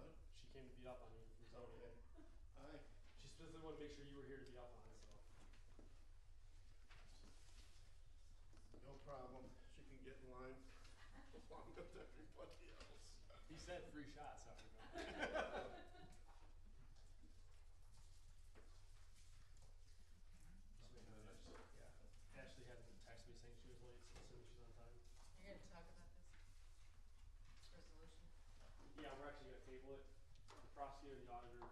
What? She came to beat up on you from zoning. Okay. Hi. She specifically wanted to make sure you were here to beat up on us. So. No problem. She can get in line along with everybody else. He said 3 shots. I remember. Yeah. Ashley had to text me saying she was late, so as soon as she's on time. You're going to talk about this resolution? Yeah, we're actually going to table it. The prosecutor and the auditor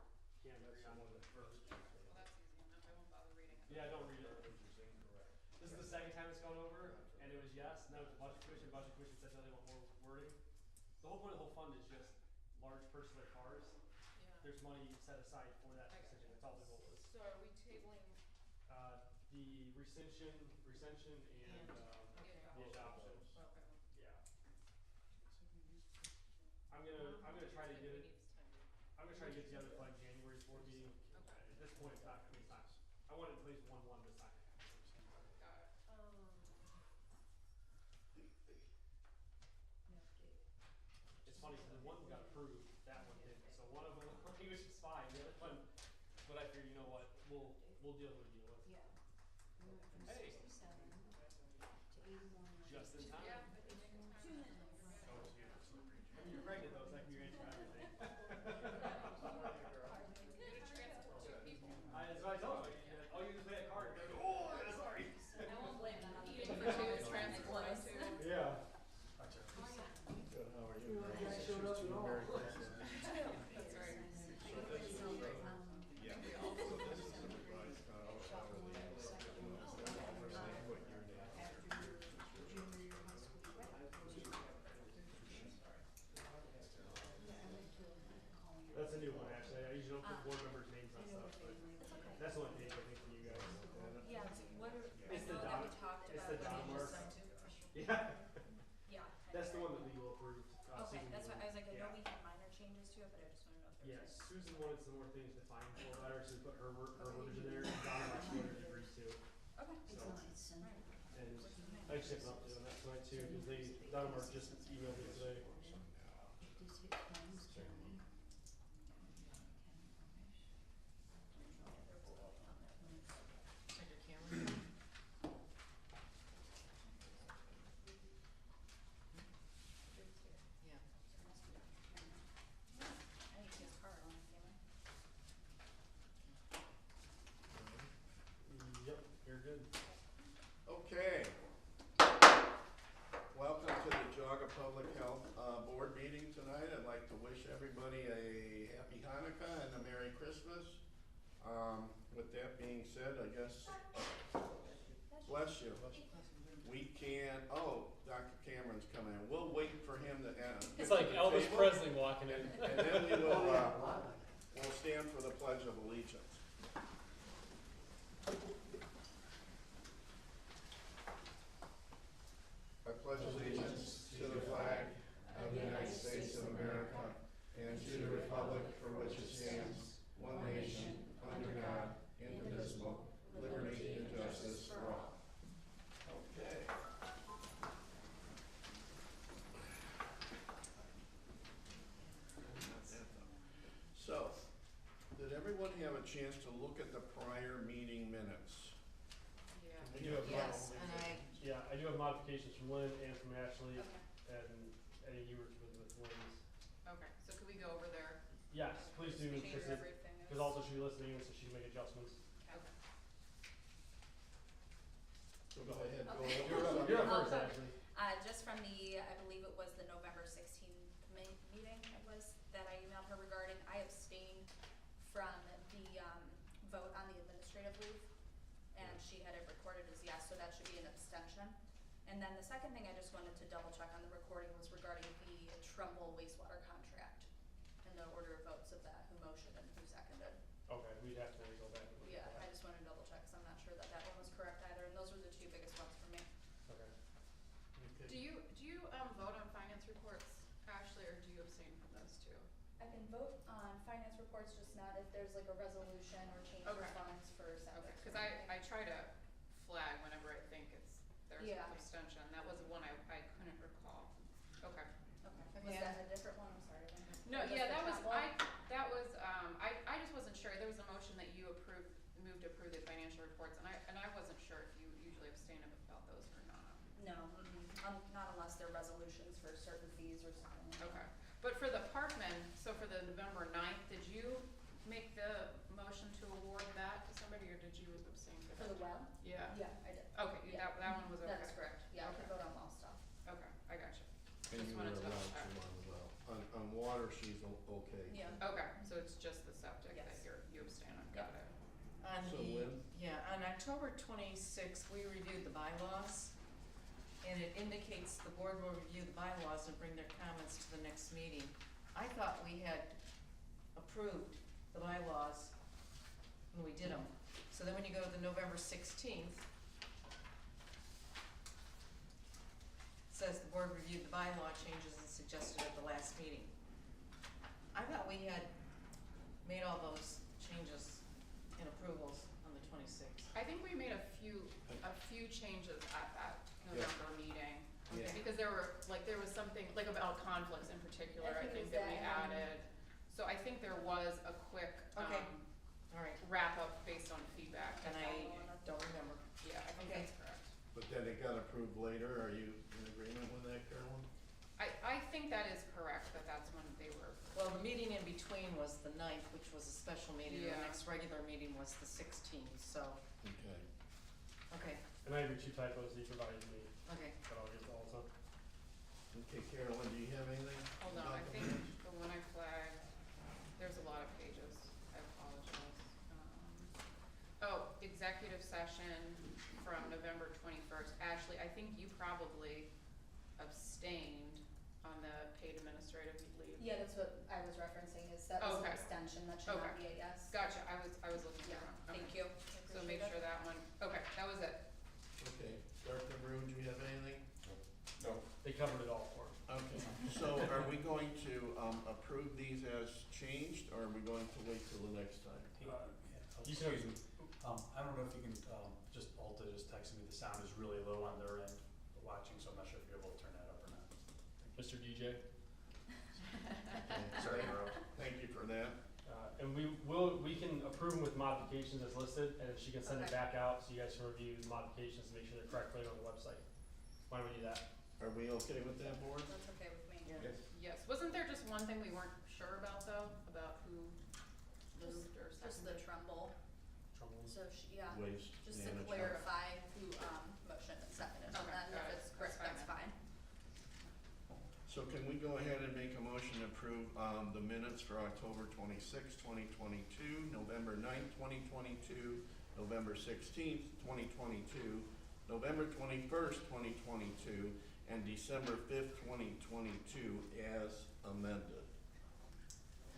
can't agree on one the first. Well, that's easy enough. I won't bother reading it. Yeah, don't read it. Which is incorrect. This is the second time it's gone over, and it was yes. Now it's the budget commission. Budget commission said no, they want more wording. The whole point of the whole fund is just large personal cars. Yeah. There's money set aside for that I decision. gotcha. That's all the goal is. So are we tabling? The recension, and Okay. the adoption. Okay. Yeah. I'm gonna try to get it. I'm gonna try to get together for like January's board meeting. Okay. At this point, it's not. I wanted at least one, but it's not gonna happen. Got it. It's funny because the one got approved, that one didn't. So one of them, he was just fine. The other one, but I figured, you know what, we'll deal with it. Yeah. We went from Hey. 67 to 81. Just in time. Yeah. 2 minutes. I mean, you're pregnant though, so that can be answered everything. You're going to transport 2 people. That's what I told him. Oh, you just play a card. Like, oh, sorry. I won't blame them. Eating for 2, transport 2. Yeah. Good. How are you? Yeah. That's right. Yeah. So this is the revised That's a new one, actually. I usually don't put board members' names on stuff, but that's the one page I think for you guys. Yeah, what are, It's the I know that we talked it's about the what Don you just mark. sent to. Yeah. Yeah. That's the one that legal approved. Okay, Susan that's what, I was like, I know yeah. we had minor changes to it, but I just wanna know if Yeah, there's. Susan wanted some more things defined for better, so we put her wordage in there, and Don actually agreed to. Okay. So, Right. and I checked up to them, that's fine too, because Don Mark just emailed me today. 56 Holmes County. Turn your camera on. Yeah. I need to get hard on the camera. Yep, you're good. Okay. Welcome to the Geauga Public Health Board meeting tonight. I'd like to wish everybody a happy Hanukkah and a Merry Christmas. With that being said, I guess, bless you. We can, Dr. Cameron's coming in. We'll wait for him to end. It's like Elvis Presley walking in. And then we will, we'll stand for the Pledge of Allegiance. I pledge allegiance to the flag of the United States of America and to the republic for which it stands, one nation, under God, indivisible, liberty and justice for all. Okay. So, did everyone have a chance to look at the prior meeting minutes? Yeah. I do have Yes, and Yeah, I do have modifications from Lynn and from Ashley, Okay. and Eddie, you were with Lynn's. Okay, so could we go over there? Yes, please do, Make sure because everything is. also she'll be listening in, so she can make adjustments. Okay. So go ahead, go Okay. over. You're up first, Okay. Ashley. Just from the, I believe it was the November 16th meeting, it was, that I emailed her regarding, I abstained from the, vote on the administrative leave. And she had it recorded as yes, so that should be an abstention. And then the second thing I just wanted to double check on the recording was regarding the Trumbull wastewater contract and the order of votes of that, who motioned and who seconded. Okay, we'd have to go back and look Yeah, at I that. just wanted to double check, cause I'm not sure that that one was correct either, and those were the 2 biggest ones for me. Okay. Do you vote on finance reports, Ashley, or do you abstain from those 2? I can vote on finance reports, just not if there's like a resolution or change of Okay. funds for Okay, setbacks. cause I try to flag whenever I think there's Yeah. an abstention. That was one I couldn't recall. Okay. Okay, was Yeah. that a different one? I'm sorry. then. No, Or yeah, the that was, Trumbull? I moved to approve the financial reports, and I wasn't sure if you usually abstain about those or not. No, not unless they're resolutions for certain fees or something like that. Okay, but for the Parkman, so for the November 9th, did you make the motion to award that to somebody, or did you abstain for For that? the well? Yeah. Yeah, I did. Okay, Yeah. that one was okay. That's correct, yeah, I Okay. can vote on well stuff. Okay, I got you. And Just you were wanted to double allowed check. to on well. On water, she's okay. Yeah. Okay, so it's just the septic that Yes. you abstain on, got it. On So the, when? yeah, on October 26th, we reviewed the bylaws, and it indicates the board will review the bylaws and bring their comments to the next meeting. I thought we had approved the bylaws when we did them. So then when you go to the November 16th, it says the board reviewed the bylaw changes and suggested at the last meeting. I thought we had made all those changes and approvals on the 26th. I think we made a few changes at that Yeah. November meeting. Okay, Yeah. because there was something, like about conflicts in particular, I I think think it that we was that, added. So I think there was a quick, Okay. All right, wrap up based on feedback. and I don't remember. Yeah, I think Okay. that's correct. But then it got approved later, are you in agreement with that, Carolyn? I think that is correct, that that's when they were, Well, the meeting in between was the 9th, which was a special meeting, and Yeah. the next regular meeting was the 16th, so, Okay. okay, And I have your 2 typos that you provided me, okay. but I'll get to all of them. Okay, Carolyn, do you have anything? hold on, I about the think minutes? the one I flagged, there's a lot of pages, I apologize. Oh, executive session from November 21st. Ashley, I think you probably abstained on the paid administrative leave. Yeah, that's what I was referencing, is that was an Okay. extension, that should not Okay. be a yes. Gotcha, I was looking Yeah, at it wrong. thank Okay. you. I So make appreciate sure it. that one, okay, that was it. Okay, Dr. Brew, do you have anything? No. They covered it all for me. Okay, so are we going to, approve these as changed, or are we going to wait till the next time? You can- Excuse me, I don't know if you can, just, Alta just texted me, the sound is really low on their end watching, so I'm not sure if you're able to turn that up or not. Mr. DJ. Okay, Sorry, Earl. Thank you for that. And we can approve them with modifications as listed, and she can send it Okay. back out so you guys can review the modifications and make sure they're correctly on the website. Why don't we do that? Are we okay with that, board? That's okay with me. Yeah. Yes, wasn't there just one thing we weren't sure about though, about who moved or Just the seconded? Trumbull, Troubles? so yeah, Waste just to management. clarify who, motioned and seconded, and Okay, then got if it. it's correct, That's that's fine. fine. So can we go ahead and make a motion to approve, the minutes for October 26, 2022, November 9, 2022, November 16th, 2022, November 21st, 2022, and December 5th, 2022 as amended.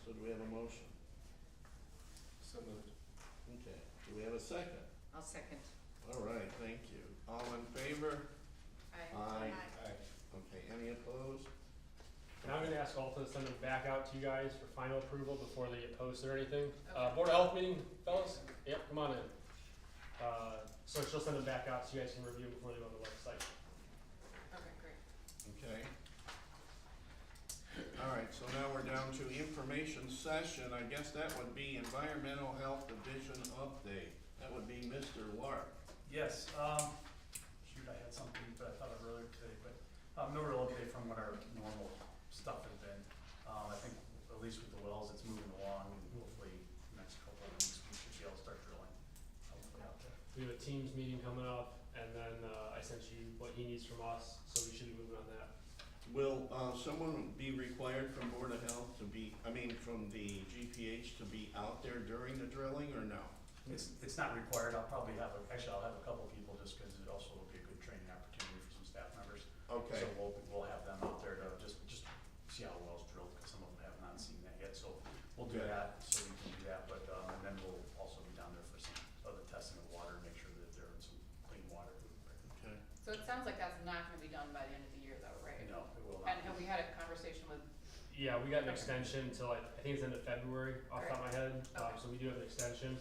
So do we have a motion? So moved. Okay, do we have a second? I'll second. All right, thank you. All in favor? I, Okay, any opposed? And I'm gonna ask Alta to send them back out to you guys for final approval before they get posted or anything. Okay. Board of Health meeting, fellas? Yep, come on in. So she'll send them back out so you guys can review them before they go on the website. okay, great. Okay. All right, so now we're down to information session. I guess that would be Environmental Health Division update. That would be Mr. Lark. Yes, shoot, I had something, but I thought of earlier today, but, no real update from what our normal stuff has been. I think, at least with the wells, it's moving along, and hopefully, next couple of weeks, we should be able to start drilling, hopefully out there. We have a Teams meeting coming up, and then, I sent you what he needs from us, so we should be moving on that. Will, someone be required from Board of Health to be, from the GPH to be out there during the drilling, or no? It's not required, I'll probably have, I'll have a couple people, just because it also will be a good training opportunity for some staff members. Okay, So we'll have them out there to just see how the well's drilled, because some of them have not seen that yet, so we'll do Okay. that, so we can do that, but, and then we'll also be down there for some other testing of water, make sure that they're in some clean water. okay. So it sounds like that's not gonna be done by the end of the year though, right? No, it will And not. we had a conversation with, Yeah, we got an Okay. extension till I think it's end of February off the top of my head, Okay. so we do have an extension.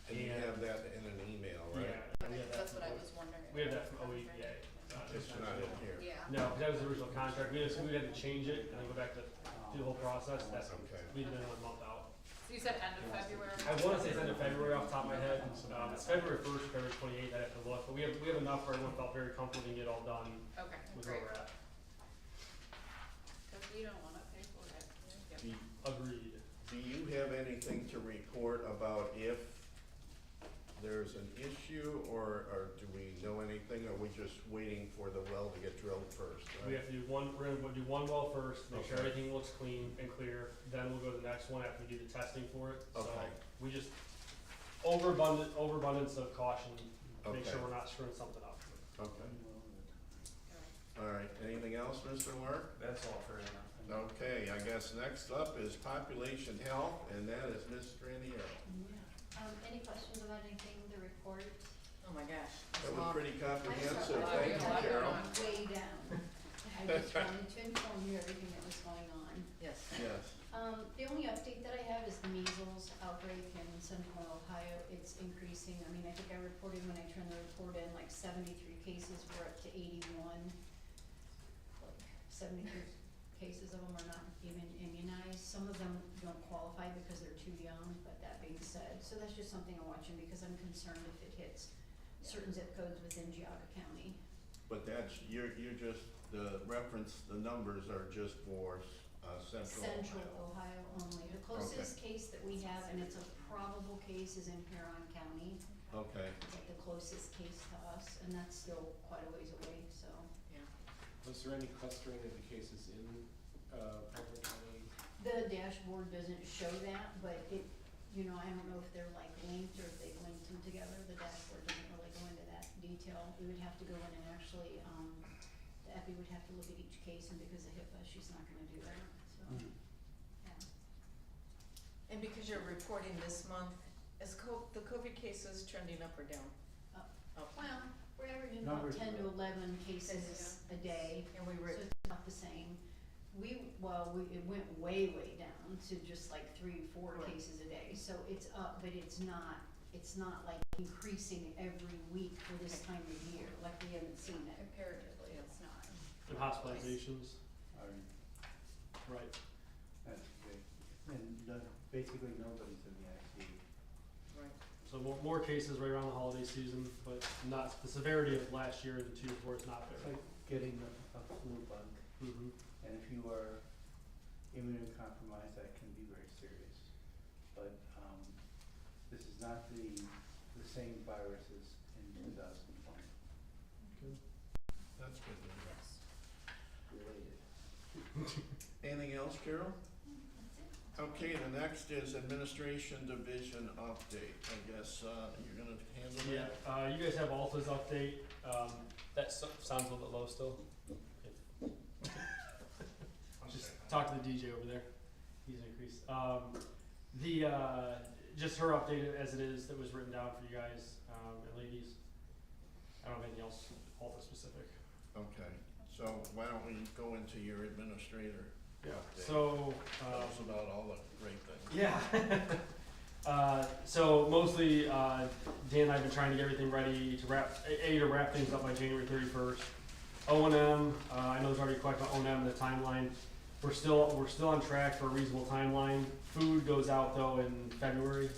And you Yeah. have that in an email, right? Yeah. okay, we have that that's what I from- was wondering. We have that from if OEPA. right. It's not in here. Yeah. No, because that was the original contract, we had to change it and then go back to do the whole process, that's, Okay. we did it another month out. So you said end of February? I wanna say it's end of February off the top of my head, it's February 1st, February 28th, I'd have to look, but we have enough where everyone felt very comfortable to get it all done Okay, with where great. we're at. Cause we don't wanna pay for it. Yep. Agreed. Do you have anything to report about if there's an issue, or do we know anything, or are we just waiting for the well to get drilled first, We right? have to do we're gonna do one well first, make sure Okay. everything looks clean and clear, then we'll go to the next one after we do the testing for it. So Okay. we just overabundance of caution, to make sure Okay. we're not screwing something up. Okay, all right, anything else, Mr. Lark? That's all for now. Okay, I guess next up is population health, and that is Ms. Straniero. Any questions about anything in the report? Oh my gosh. That was pretty comprehensive, I'm thank sorry. you, Yeah, yeah. Carol. Way down. I just wanted to inform you everything that was going on. Yes. Yes, The only update that I have is the measles outbreak in central Ohio. It's increasing. I mean, I think I reported when I turned the report in, like 73 cases, we're up to 81. Like 73 cases of them are not even immunized. Some of them don't qualify because they're too young, but that being said, so that's just something I'm watching because I'm concerned if it hits certain zip codes within Geauga County. but that's, you're just, the reference, the numbers are just for, central Central Ohio. Ohio only. The closest case that we have, and it's a probable case, is in Huron County. Okay, It's like the closest case to us, and that's still quite a ways away, so. Yeah. Was there any clustering of the cases in Franklin County? The dashboard doesn't show that, but it, you know, I don't know if they're like linked or if they've linked them together. The dashboard doesn't really go into that detail. We would have to go in and actually, the epi would have to look at each case, and because of HIPAA, she's not gonna do that, so, Mhm. yeah. And because you're reporting this month, is the COVID cases trending up or down? Up. Up. Well, we're averaging about Numbers 10 to are up. 11 cases a day, And we so were, it's not the same. It went way down to just like 3-4 Right. cases a day, so it's up, but it's not like increasing every week for this time of year, like we haven't seen that. Comparatively, it's not. And hospitalizations, right. That's great. And basically nobody's in the ICU. right. So more cases right around the holiday season, but not the severity of last year and 2 before it's not It's there. like getting a flu bug, Mm-hmm. and if you are immunocompromised, that can be very serious. But, this is not the same virus as in 2020. that's good news. Yes. Related. Anything else, Carol? That's it. Okay, the next is administration division update. I guess, you're gonna handle that? Yeah, you guys have Alta's update, that sounds a little bit low still. Just talk to the DJ over there, he's increased. Just her update as it is, that was written down for you guys, and ladies. I don't have anything else Alta specific. Okay, so why don't we go into your administrator? update? So, Tell us about all the great things. yeah. So mostly, Dan and I have been trying to get everything ready to wrap things up by January 31st. O&M, I know there's already a question about O&M and the timeline. We're still on track for a reasonable timeline. Food goes out though in February.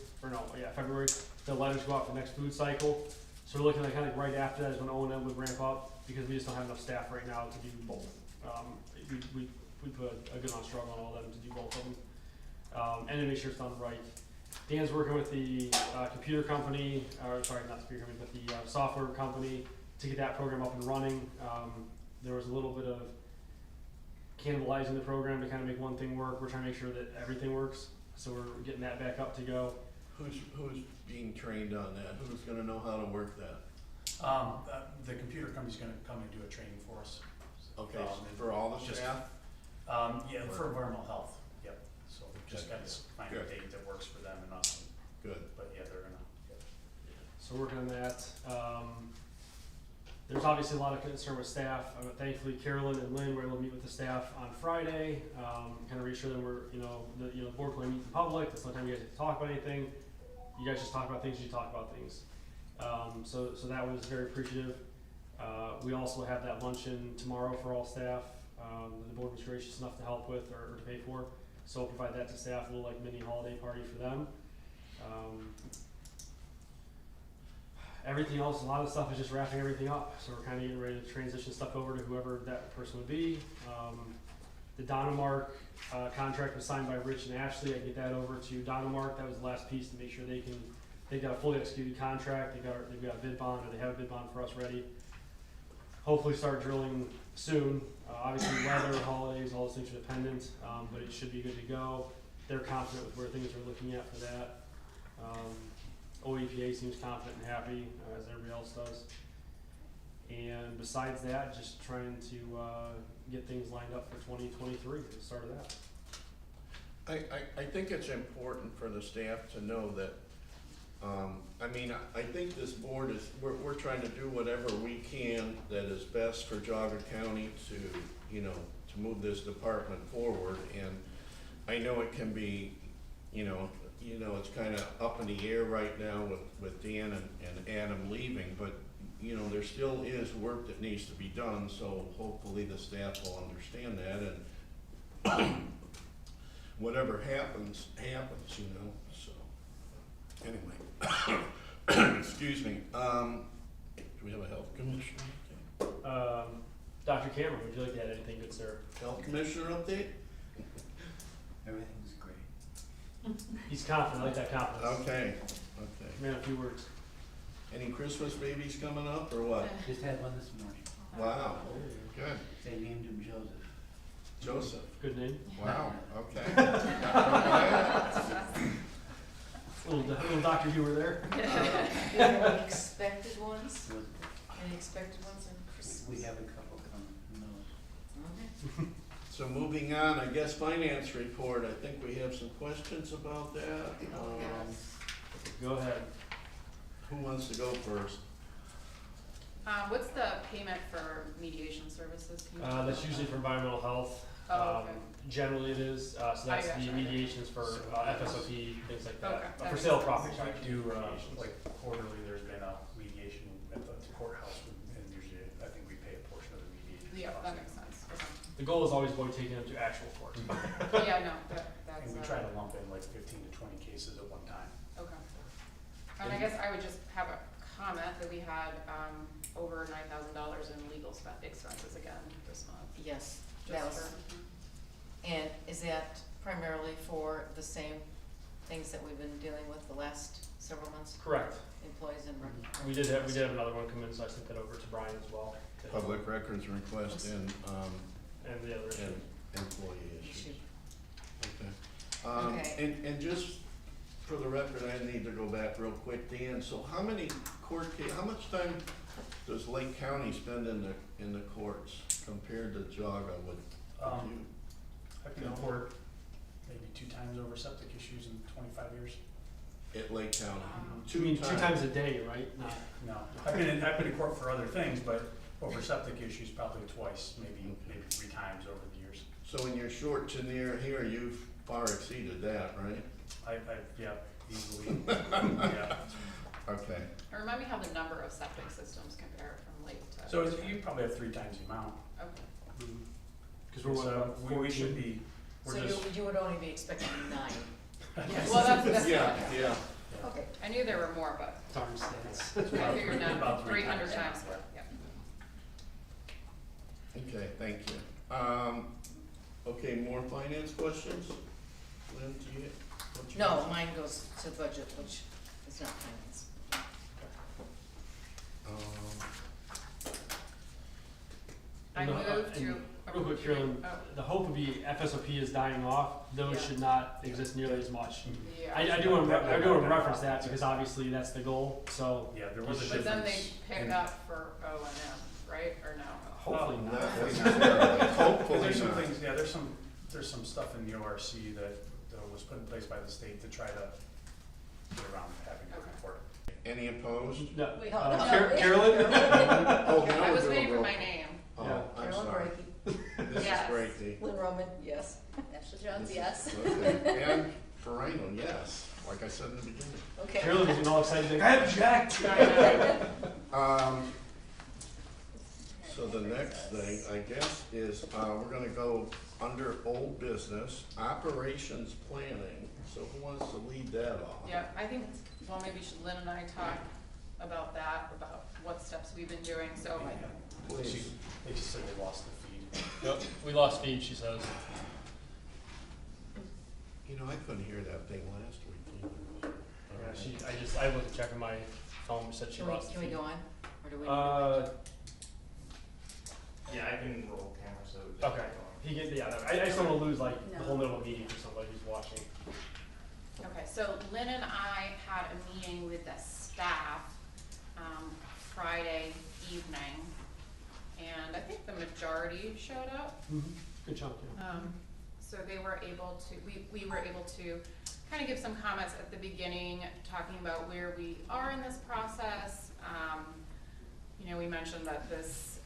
February. The letters go out for the next food cycle. So we're looking at kind of right after that is when O&M would ramp up, because we just don't have enough staff right now to do both. We put a good amount of struggle on all of them to do both of them, and to make sure it's done right. Dan's working with the computer company, or sorry, not the computer company, but the software company to get that program up and running. There was a little bit of cannibalizing the program to kind of make one thing work. We're trying to make sure that everything works, so we're getting that back up to go. Who's being trained on that? Who's gonna know how to work that? The computer company's gonna come and do a training for us. Okay, And for all the just- staff? Yeah, for environmental health, yep, so we just Okay. gotta find a Good. date that works for them and us, Good. but yeah, they're gonna, So working on that. There's obviously a lot of concern with staff. Thankfully, Carolyn and Lynn were able to meet with the staff on Friday, kind of reassure them we're, the board plan meets in public. That's not time you guys get to talk about anything. You guys just talk about things. You talk about things. So that was very appreciative. We also have that luncheon tomorrow for all staff. The board was gracious enough to help with or to pay for. so we'll provide that to staff, a little like mini holiday party for them. Everything else, a lot of the stuff is just wrapping everything up, so we're kinda getting ready to transition stuff over to whoever that person would be. The Donomark, contract was signed by Rich and Ashley, I get that over to Donomark, that was the last piece to make sure they got a fully executed contract, they've got a bid bond, or they have a bid bond for us ready. Hopefully start drilling soon, obviously weather, holidays, all those things are dependent, but it should be good to go. They're confident with where things are looking at for that. OEPA seems confident and happy, as everybody else does. And besides that, just trying to get things lined up for 2023, the start of that. I think it's important for the staff to know that, I think this board is, we're trying to do whatever we can that is best for Geauga County to move this department forward. And I know it can be, it's kinda up in the air right now with Dan and Adam leaving, but there still is work that needs to be done, so hopefully the staff will understand that, and whatever happens, so, anyway. Excuse me, do we have a health commissioner update? Dr. Cameron, would you like to add anything good, sir? Health commissioner update? Everything's great. He's confident, I like that confidence. Okay. Man, a few words. Any Christmas babies coming up, or what? Just had one this morning. Wow, good. They named him Joseph. Joseph, Good name. wow, okay. Little Dr. Hugh were there. Any expected ones? Was- Any expected ones in Christmas? We have a couple coming, who knows? Okay. So moving on, I guess finance report, I think we have some questions about that. Go ahead. Who wants to go first? What's the payment for mediation services? Can you- That's usually for environmental health. Oh, okay. Generally it is, so that's gotcha, the I mediations for FSOP, things like Okay, that. that For makes sale of sense. property, sorry. We do, mediations. like quarterly, there's been a mediation at the courthouse, and usually, I think we pay a portion of the mediation. Yeah, costs. that makes sense. Okay. The goal is always avoid taking them to actual court. Yeah, no, that's. And we try to lump in like 15 to 20 cases at one time. Okay. And I guess I would just have a comment that we had, over $9,000 in legal expenses again this month. Yes, that Just was, for, and is that primarily for the same things that we've been dealing with the last several months? Correct. Employees and records? We did have another one come in, so I sent that over to Brian as well. Public records request and And the other issue. employee issues. Okay. Okay. And just for the record, I need to go back real quick, Dan, so how many how much time does Lake County spend in the courts compared to Geauga with you? I've been in court maybe 2 times over septic issues in 25 years. At Lake County? You mean 2 times a day, right? Not- No, I've been in court for other things, but over septic issues probably twice, maybe 3 times over the years. So in your short tenure here, you've far exceeded that, right? Yeah, easily, yeah. Okay. and remind me how the number of septic systems compare from lake to. So you probably have 3 times the amount. Okay. Cause we're So we should be, So we're just. you would only be expecting 9? Well, that's. Yeah. Okay. I knew there were more, but Darn stats. I figured About not 3 300 times. times, yeah. Okay, thank you. Okay, more finance questions? Lynn, do you? what's No, yours? mine goes to budget, which is not finance. I And the- moved to. Real quick, Carolyn, Oh, the hope would be FSOP is dying off, those Yeah. should not exist nearly as much. yeah. I do wanna reference that because obviously that's the goal, so Yeah, there was a But then they difference. pick in- up for O&M, right, or no? hopefully Oh, not. Not necessarily. Hopefully There's some not. things, yeah, there's some stuff in the ORC that was put in place by the state to try to get around having to Okay. report. Any opposed? No, Wait, uh, no, Carolyn? Oh, now I we're was doing waiting for roll my call. name. Oh, Yeah. I'm Carolyn sorry. Brakey. This is Yes. great, Lynn Roman, yes. Ashley Jones, This yes. is- okay. And Farino, yes, like I said in the beginning. Okay. Carolyn was all excited, like, I object! Um, so So the next thing, I guess, is, we're gonna go under old business, operations planning. So who wants to lead that off? Yeah, I think, well, maybe Lynn and I talk about that, about what steps we've been doing, so. Please. They just said they lost the feed. Yep, we lost feed, she says. You know, I couldn't hear that thing last week either. I wasn't checking my phone, said she lost the Can we feed. go on, or do we? Yeah, I can roll camera, so. Okay, I just don't wanna lose like the whole middle of a meeting for somebody who's watching. Okay, so Lynn and I had a meeting with the staff, Friday evening, and I think the majority showed up. Good chunk, yeah. So they were able to, we were able to kind of give some comments at the beginning, talking about where we are in this process. You know, we mentioned that this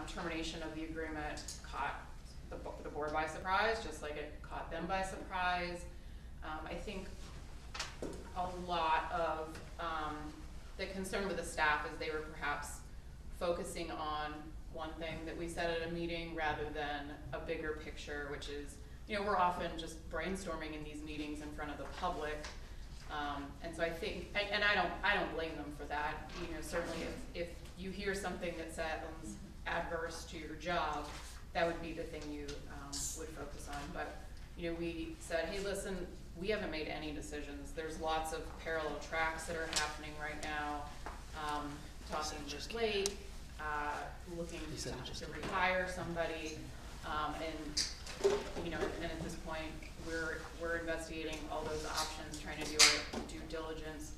termination of the agreement caught the board by surprise, just like it caught them by surprise. I think a lot of the concern with the staff is they were perhaps focusing on one thing that we said at a meeting rather than a bigger picture, which is, you know, we're often just brainstorming in these meetings in front of the public. And so I think, and I don't blame them for that. You know, certainly if you hear something that sounds adverse to your job, that would be the thing you would focus on. But, you know, we said, hey, listen, we haven't made any decisions. There's lots of parallel tracks that are happening right now. Talking with Blake, looking to rehire somebody, and you know, and at this point, we're investigating all those options, trying to do our due diligence.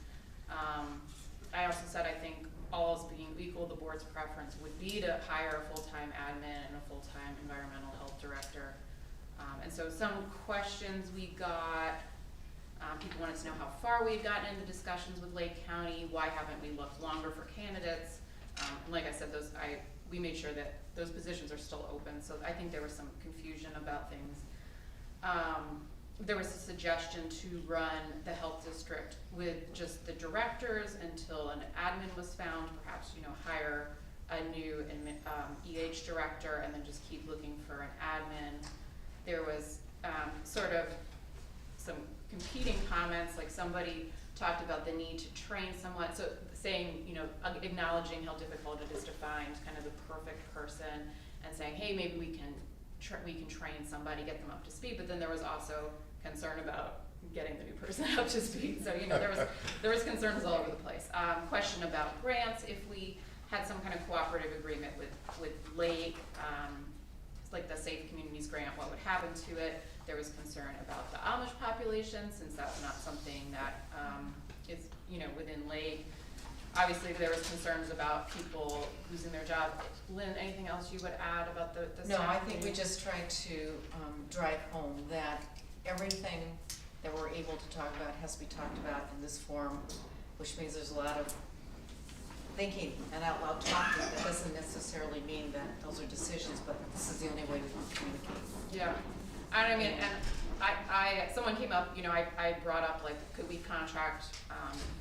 I also said I think all else being equal, the board's preference would be to hire a full-time admin and a full-time environmental health director. And so some questions we got, people wanted to know how far we'd gotten into discussions with Lake County, why haven't we looked longer for candidates? And like I said, we made sure that those positions are still open, so I think there was some confusion about things. There was a suggestion to run the health district with just the directors until an admin was found, perhaps, you know, hire a new EH director and then just keep looking for an admin. There was sort of some competing comments, like somebody talked about the need to train someone, so saying, you know, acknowledging how difficult it is to find kind of the perfect person and saying, hey, maybe we can train somebody, get them up to speed, but then there was also concern about getting the new person up to speed. So, you know, there was concerns all over the place. Question about grants, if we had some kind of cooperative agreement with Lake, like the Safe Communities grant, what would happen to it? There was concern about the Amish population, since that's not something that is, you know, within Lake. Obviously, there was concerns about people losing their job. Lynn, anything else you would add about the No, staff I think we meeting? just tried to drive home that everything that we're able to talk about has to be talked about in this forum, which means there's a lot of thinking and out loud talking. That doesn't necessarily mean that those are decisions, but this is the only way we can communicate. Yeah, I mean, and someone came up, you know, I brought up, like, could we contract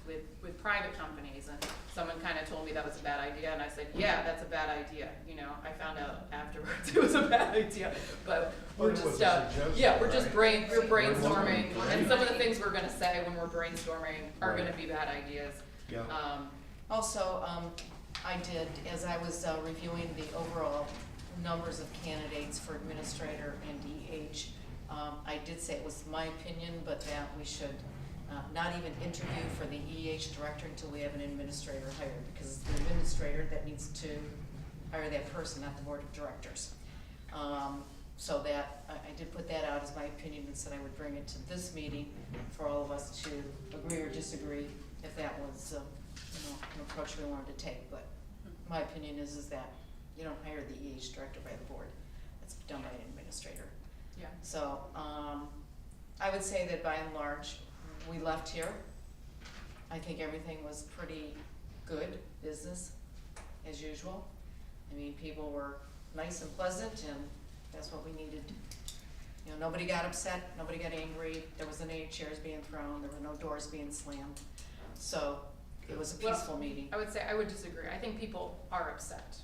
with private companies, and someone kind of told me that was a bad idea, and I said, yeah, that's a bad idea. You know, I found out afterwards it was a bad idea, but we're just, we're brainstorming, and some of the things we're gonna say when we're brainstorming are gonna be bad ideas. Yeah. Also, I did, as I was reviewing the overall numbers of candidates for administrator and EH, I did say it was my opinion, but that we should not even interview for the EH director until we have an administrator hired, because it's the administrator that needs to hire that person, not the board of directors. So that, I did put that out as my opinion and said I would bring it to this meeting for all of us to agree or disagree if that was, you know, an approach we wanted to take. But my opinion is that you don't hire the EH director by the board. It's done by an administrator. Yeah. So, I would say that by and large, we left here. I think everything was pretty good business as usual. I mean, people were nice and pleasant, and that's what we needed. You know, nobody got upset, nobody got angry, there wasn't any chairs being thrown, there were no doors being slammed. So, it was a peaceful meeting. I would say, I would disagree. I think people are upset.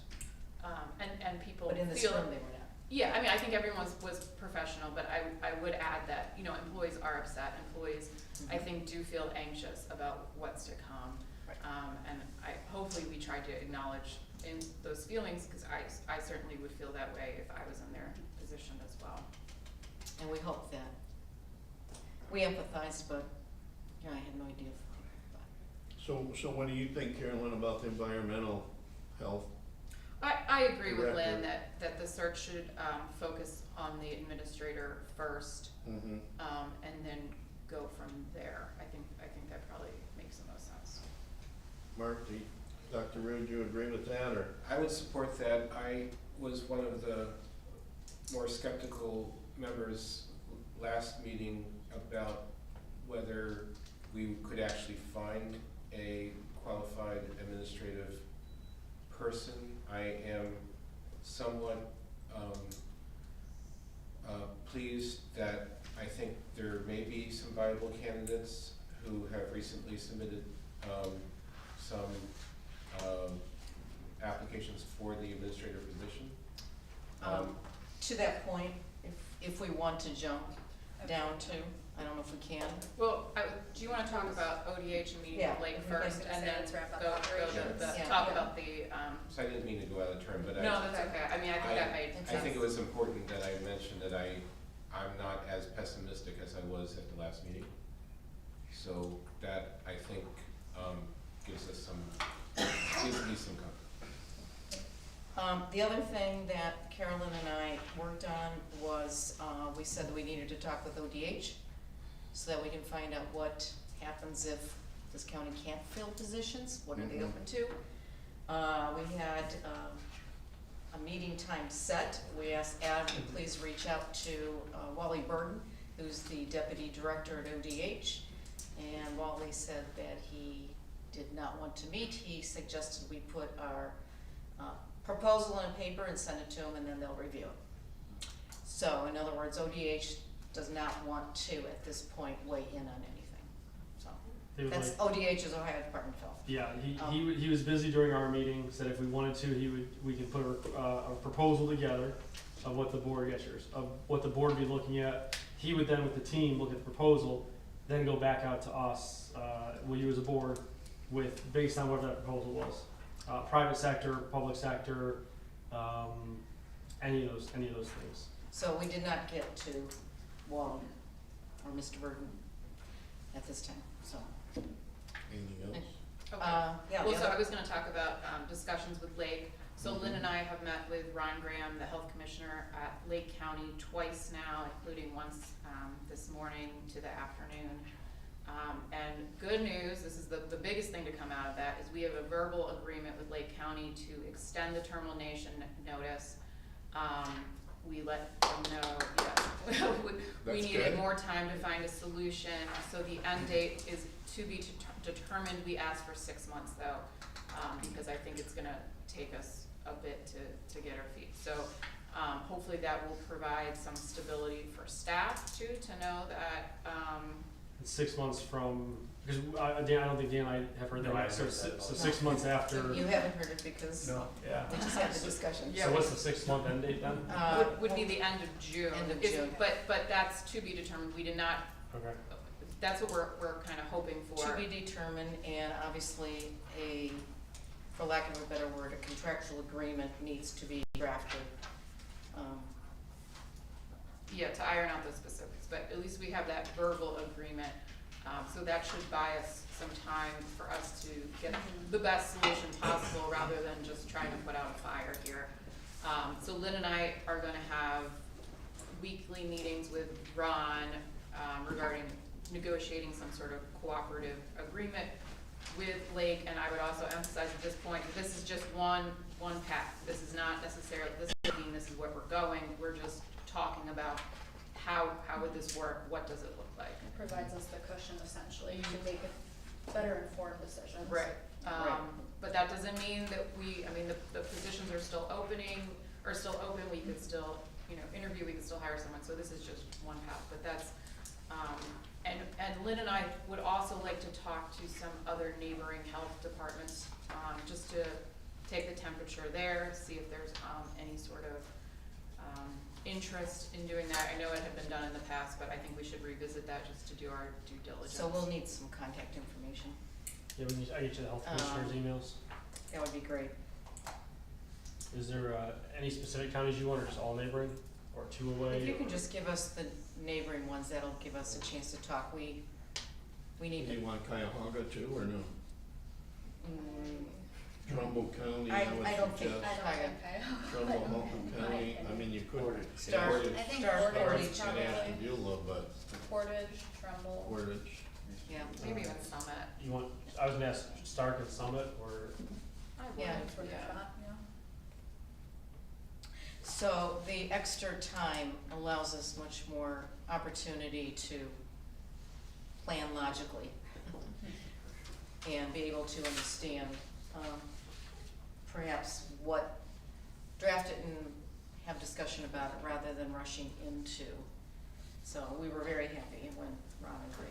and people But in this feel. room, they were not. Yeah, I mean, I think everyone was professional, but I would add that, you know, employees are upset, employees, I think, do feel anxious about what's to come. Right. And hopefully we tried to acknowledge in those feelings, cause I certainly would feel that way if I was in their position as well. And we hope that, we empathize, but, yeah, I had no idea. So what do you think, Carolyn, about the environmental health? I agree with Lynn Director. that the search should, focus on the administrator first, Mm-hmm. and then go from there. I think that probably makes the most sense. Mark, Dr. Rude, do you agree with that, or? I would support that. I was one of the more skeptical members last meeting about whether we could actually find a qualified administrative person. I am somewhat pleased that I think there may be some viable candidates who have recently submitted some applications for the administrator position. To that point, if we want to jump down to, I don't know if we can. Well, do you wanna talk about ODH and meeting Yeah, with Lake I think first, that's and it. then Let's wrap up go to operations. the, Yeah. talk Yeah. about the, So I didn't mean to go out of turn, but no, that's okay, I mean, I think that made sense. I think it was important that I mentioned that I'm not as pessimistic as I was at the last meeting. So that, I think, gives me some comfort. The other thing that Carolyn and I worked on was, we said that we needed to talk with ODH so that we can find out what happens if this county can't fill positions, what are they Mhm. open to? We had, a meeting time set. We asked Adam to please reach out to, Wally Burton, who's the deputy director at ODH. And Wally said that he did not want to meet. He suggested we put our, proposal on paper and send it to them, and then they'll review it. So, in other words, ODH does not want to, at this point, weigh in on anything. So, It was that's like, ODH's Ohio Department of Health. yeah, he was busy during our meeting, said if we wanted to, we could put a proposal together of what the board, of what the board would be looking at. He would then, with the team, look at the proposal, then go back out to us, you as a board, based on what that proposal was. Private sector, public sector, any of those things. So, we did not get to Wally or Mr. Burton at this time, so. Anything else? Okay. Yeah, Well, the so other- I was gonna talk about, discussions with Lake. So Lynn and I have met with Ron Graham, the health commissioner at Lake County twice now, including once, this morning to the afternoon. And good news, this is the biggest thing to come out of that, is we have a verbal agreement with Lake County to extend the termination notice. We let them know, yeah, we That's needed good. more time to find a solution, so the end date is to be determined. We asked for 6 months though, because I think it's gonna take us a bit to get our feet. So, hopefully that will provide some stability for staff too, to know that, It's 6 months from, because Dan, I don't think Dan and I have heard No, I that, so, haven't heard that at all. 6 months after. You haven't heard it because No, yeah. we just had the discussion. Yeah, So what's the 6-month end date then? would be the end of June. End of Is- June. But that's to be determined. We did not, Okay. that's what we're kinda hoping for. To be determined, and obviously for lack of a better word, a contractual agreement needs to be drafted. Yeah, to iron out the specifics, but at least we have that verbal agreement, so that should buy us some time for us to get the best solution possible, rather than just trying to put out a fire here. So Lynn and I are gonna have weekly meetings with Ron, regarding negotiating some sort of cooperative agreement with Lake, and I would also emphasize at this point, that this is just one path. This is not necessarily, this doesn't mean this is where we're going, we're just talking about how would this work, what does it look like? It provides us the cushion essentially to make better informed decisions. Right, Right. but that doesn't mean that the positions are still open, we could still, interview, we could still hire someone, so this is just one path, but that's, and Lynn and I would also like to talk to some other neighboring health departments, just to take the temperature there, see if there's, any sort of, interest in doing that. I know it had been done in the past, but I think we should revisit that just to do our due diligence. So we'll need some contact information. Yeah, I get you the health commissioner's emails. That would be great. Is there, any specific counties you want, or just all neighboring, or two away? If you can or- just give us the neighboring ones, that'll give us a chance to talk. We need Do to. you want Cuyahoga too, or no? Mm, Trumbull County, I I would don't think suggest. I don't Tired. think I. Trumbull, Holcomb County, I mean, you could. Start- Portage, I think Start Portage is Portage. and probably, Ashtabula, but Portage, Trumbull. Portage. Yeah. Maybe even Summit. You want, I was gonna ask Stark and Summit, or, I would, Yeah. For the yeah. shot, yeah. So the extra time allows us much more opportunity to plan logically and be able to understand, perhaps draft it and have discussion about it rather than rushing into. So we were very happy when Ron agreed.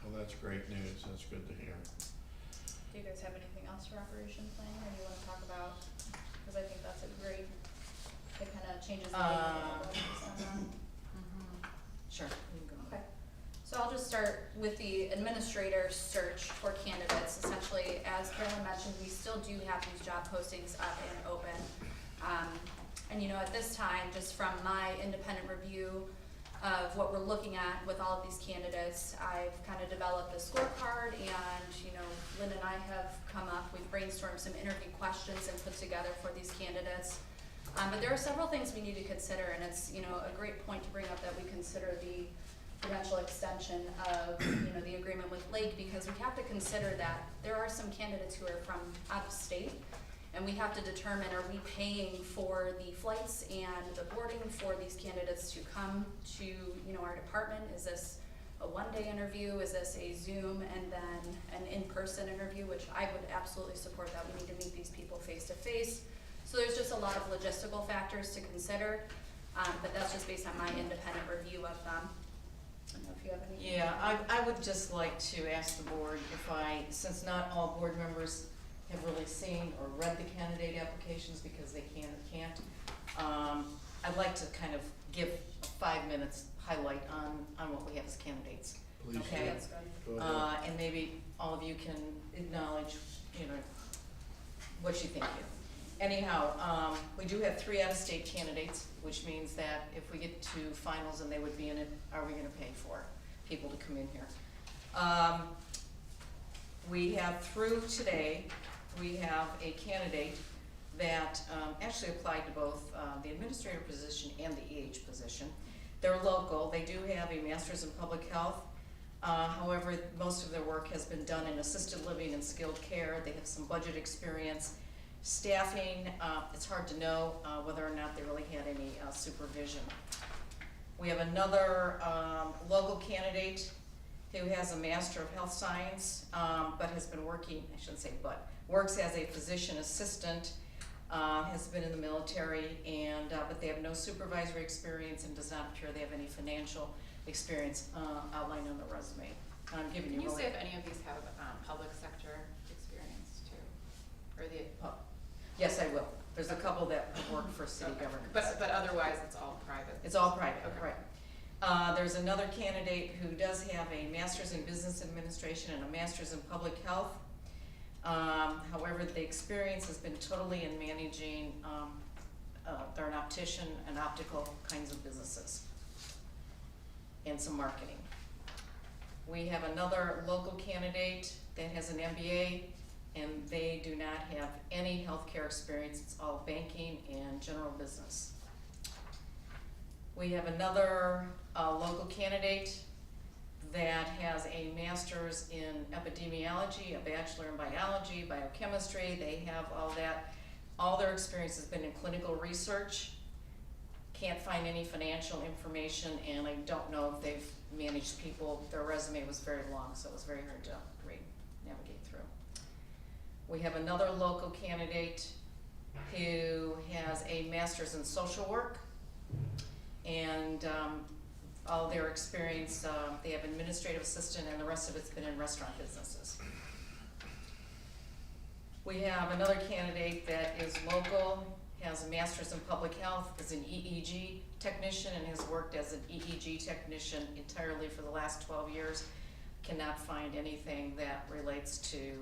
Well, that's great news, that's good to hear. Do you guys have anything else for operation planning, or do you wanna talk about, cause I think that's a great, it kinda changes the game a little bit based on that. Sure, you can go. Okay, so I'll just start with the administrator search for candidates. Essentially, as Carolyn mentioned, we still do have these job postings up and open. And you know, at this time, just from my independent review of what we're looking at with all of these candidates, I've kind of developed a scorecard, and you know, Lynn and I have come up, we've brainstormed some interview questions and put together for these candidates. But there are several things we need to consider, and it's, you know, a great point to bring up that we consider the potential extension of, you know, the agreement with Lake, because we have to consider that there are some candidates who are from out of state, and we have to determine, are we paying for the flights and the boarding for these candidates to come to, you know, our department? Is this a one-day interview? Is this a Zoom and then an in-person interview, which I would absolutely support that. We need to meet these people face to face. So there's just a lot of logistical factors to consider, but that's just based on my independent review of them. I don't know if you have any. Yeah, I would just like to ask the board if since not all board members have really seen or read the candidate applications because they can or can't, I'd like to kind of give 5 minutes highlight on what we have as candidates. Please do. Okay. That's good. Go ahead. And maybe all of you can acknowledge, you know, what you think. Anyhow, we do have 3 out-of-state candidates, which means that if we get to finals and they would be in it, are we gonna pay for people to come in here? We have through today, we have a candidate that actually applied to both the administrator position and the EH position. They're local, they do have a master's in public health. However, most of their work has been done in assisted living and skilled care. They have some budget experience. Staffing, it's hard to know whether or not they really had any supervision. We have another local candidate who has a Master of Health Science, but has been working, I shouldn't say but, works as a physician assistant, has been in the military, and but they have no supervisory experience and does not appear they have any financial experience outlined on the resume. I'm giving Can you you really. say if any of these have, public sector experience too? Or the, Yes, I will. There's a couple that work for city okay. governments. But otherwise, it's all private? It's all private, Okay. right. There's another candidate who does have a master's in business administration and a master's in public health. However, the experience has been totally in managing, they're an optician and optical kinds of businesses and some marketing. We have another local candidate that has an MBA, and they do not have any healthcare experience. It's all banking and general business. We have another local candidate that has a master's in epidemiology, a bachelor in biology, biochemistry. They have all that. All their experience has been in clinical research. Can't find any financial information, and I don't know if they've managed people. Their resume was very long, so it was very hard to navigate through. We have another local candidate who has a master's in social work, and all their experience, they have administrative assistant, and the rest of it's been in restaurant businesses. We have another candidate that is local, has a master's in public health, is an EEG technician, and has worked as an EEG technician entirely for the last 12 years. Cannot find anything that relates to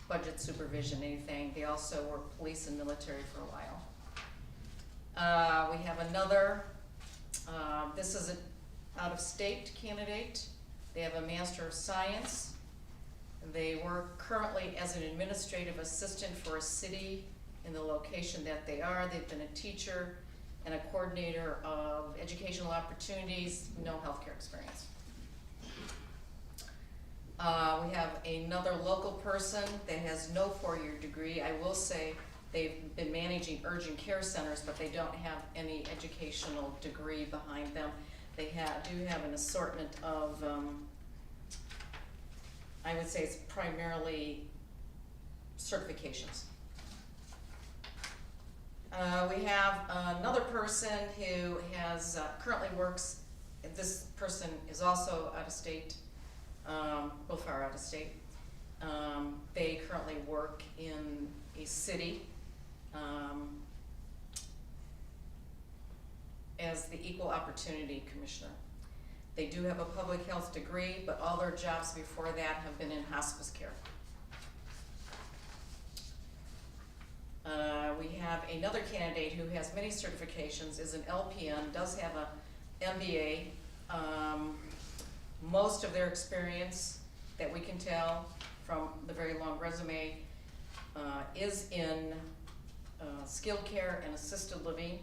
budget supervision, anything. They also were police and military for a while. We have another, this is an out-of-state candidate. They have a Master of Science. They work currently as an administrative assistant for a city in the location that they are. They've been a teacher and a coordinator of educational opportunities, no healthcare experience. We have another local person that has no four-year degree. I will say they've been managing urgent care centers, but they don't have any educational degree behind them. They do have an assortment of, I would say it's primarily certifications. We have another person who has currently works, this person is also out of state, both are out of state. They currently work in a city as the Equal Opportunity Commissioner. They do have a public health degree, but all their jobs before that have been in hospice care. We have another candidate who has many certifications, is an LPN, does have a MBA. Most of their experience that we can tell from the very long resume is in skilled care and assisted living.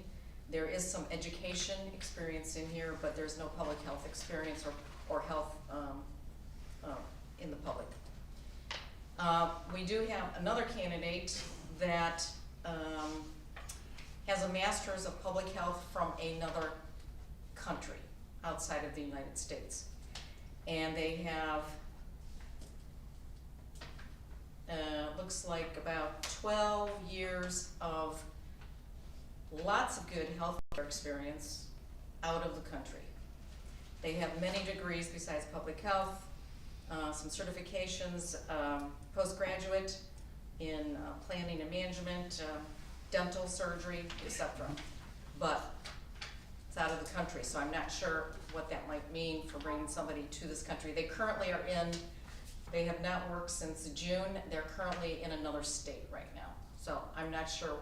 There is some education experience in here, but there's no public health experience or health in the public. We do have another candidate that has a master's of public health from another country outside of the United States. And they have, looks like about 12 years of lots of good healthcare experience out of the country. They have many degrees besides public health, some certifications, postgraduate in planning and management, dental surgery, etc. But it's out of the country, so I'm not sure what that might mean for bringing somebody to this country. They currently are in, they have not worked since June. They're currently in another state right now. So I'm not sure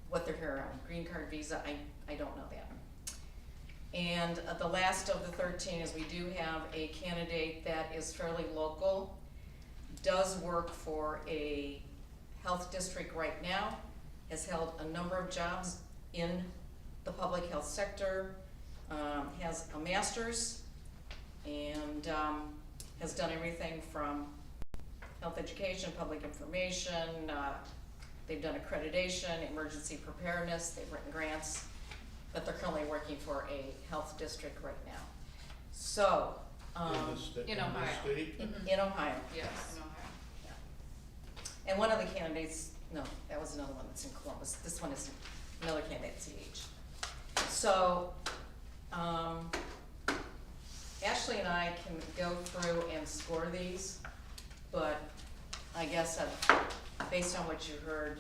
what they're here on. Green card visa, I don't know that. And the last of the 13 is we do have a candidate that is fairly local, does work for a health district right now, has held a number of jobs in the public health sector, has a master's, and has done everything from health education, public information, they've done accreditation, emergency preparedness, they've written grants, but they're currently working for a health district right now. So, in Ohio. State? in Ohio. Yes, in Ohio. And one of the candidates, no, that was another one that's in Columbus. This one is another candidate, CH. So, Ashley and I can go through and score these, but I guess based on what you heard,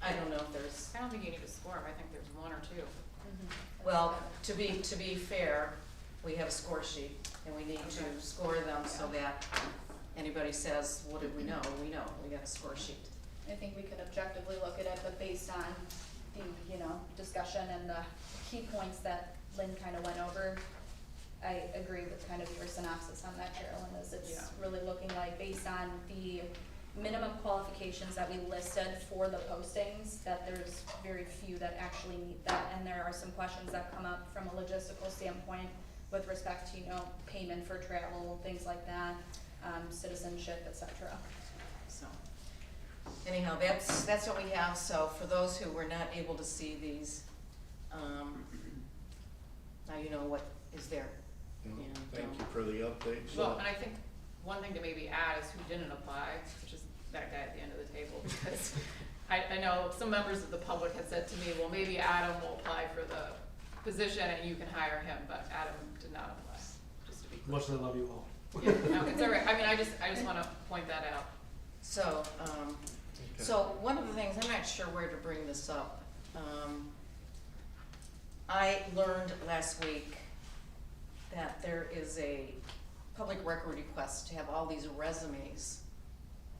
I don't know if there's, I don't think you need to score them. I think there's one or two. well, to be fair, we have a score sheet and we need to score them so that anybody says, what did we know? We know, we got a score sheet. I think we could objectively look at it, but based on the, discussion and the key points that Lynn kind of went over, I agree with kind of your synopsis on that, Carolyn, is it's really looking like based on the minimum qualifications that we listed for the postings, that there's very few that actually meet that, and there are some questions that come up from a logistical standpoint with respect to, payment for travel, things like that, citizenship, et cetera. So, anyhow, that's what we have. So for those who were not able to see these, now you know what is there. No, And, thank you for the update. Well, and I think one thing to maybe add is who didn't apply, which is that guy at the end of the table, because I know some members of the public had said to me, well, maybe Adam will apply for the position and you can hire him, but Adam did not apply, just to be clear. Much as I love you all. Yeah, no, it's all right. I mean, I just want to point that out. So, Okay. so one of the things, I'm not sure where to bring this up. I learned last week that there is a public record request to have all these resumes.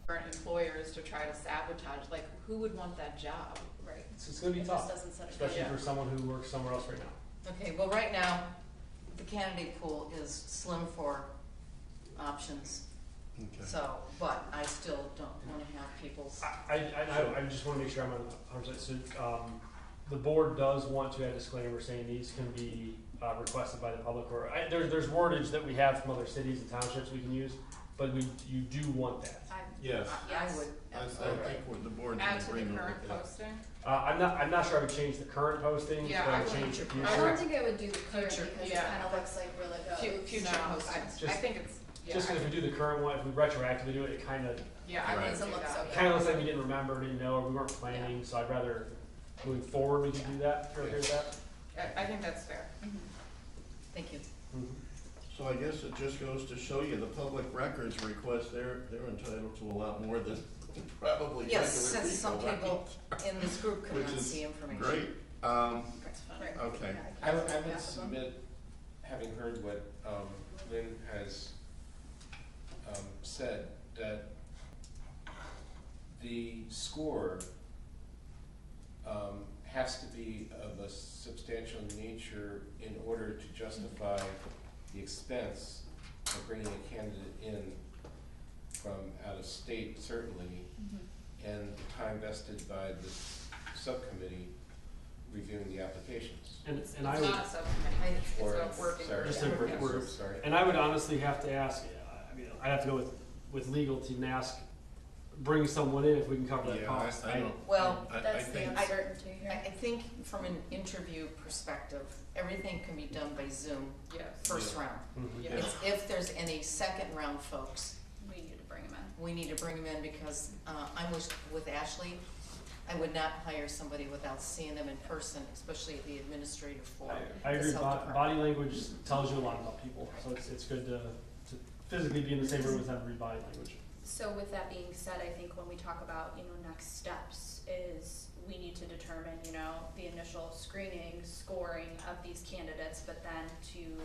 Current employers to try to sabotage, like, who would want that job? Right. It's gonna be It tough, just doesn't set a especially Yeah. for someone who works somewhere else right now. Okay, well, right now, the candidate pool is slim for options, Okay. so, but I still don't wanna have people's, I just wanna make sure I'm on 100%, so, the board does want to add a disclaimer saying these can be, requested by the public, or, there's wordage that we have from other cities and townships we can use, but you do want that. Yes, I Yes. would, I think the board's in Add to the agreement current with that. posting? I'm not sure I would change the current posting, Yeah, but I I would would change the future I future. don't think I would do the current Future, because it yeah. kinda looks like we're like, oh. Future no, postings, I Just- think it's, yeah. Just 'cause if we do the current one, if we retroactively do it, it kinda, Yeah, I Right. would Doesn't do look that. so it kinda looks like we didn't remember, didn't know, or we weren't planning, so I'd rather, moving forward, we could do that, if you're okay with that. I think that's fair. thank you. So I guess it just goes to show you the public records request, they're entitled to a lot more than probably regular people, Yes, since some right? people in this group Which cannot is see information. Great, That's fine. Right. okay. Yeah, I would, can't I would half of them. submit, having heard what, Lynn has, said, that the score, has to be of a substantial nature in order to justify the expense of bringing a candidate in from out of state, certainly, and the time vested by the subcommittee reviewing the applications. And It's I would, not a subcommittee, it's Or- a working sorry. group. Just a Yeah. working group. Sorry. and I would honestly have to ask, I mean, I'd have to go with legal team and ask, bring someone in if we can cover that Yeah, cost. I don't. Well, I That's the think, uncertainty I, here. I think from an interview perspective, everything can be done by Zoom, Yes. first round. Mhm. Yeah. It's, if there's any second round folks, We need to bring them in. we need to bring them in because, I'm with Ashley, I would not hire somebody without seeing them in person, especially at the administrative floor. I agree, This health body department. language tells you a lot about people, so it's good to physically be in the same room with them and read body language. So with that being said, I think when we talk about, next steps is we need to determine, the initial screening, scoring of these candidates, but then to,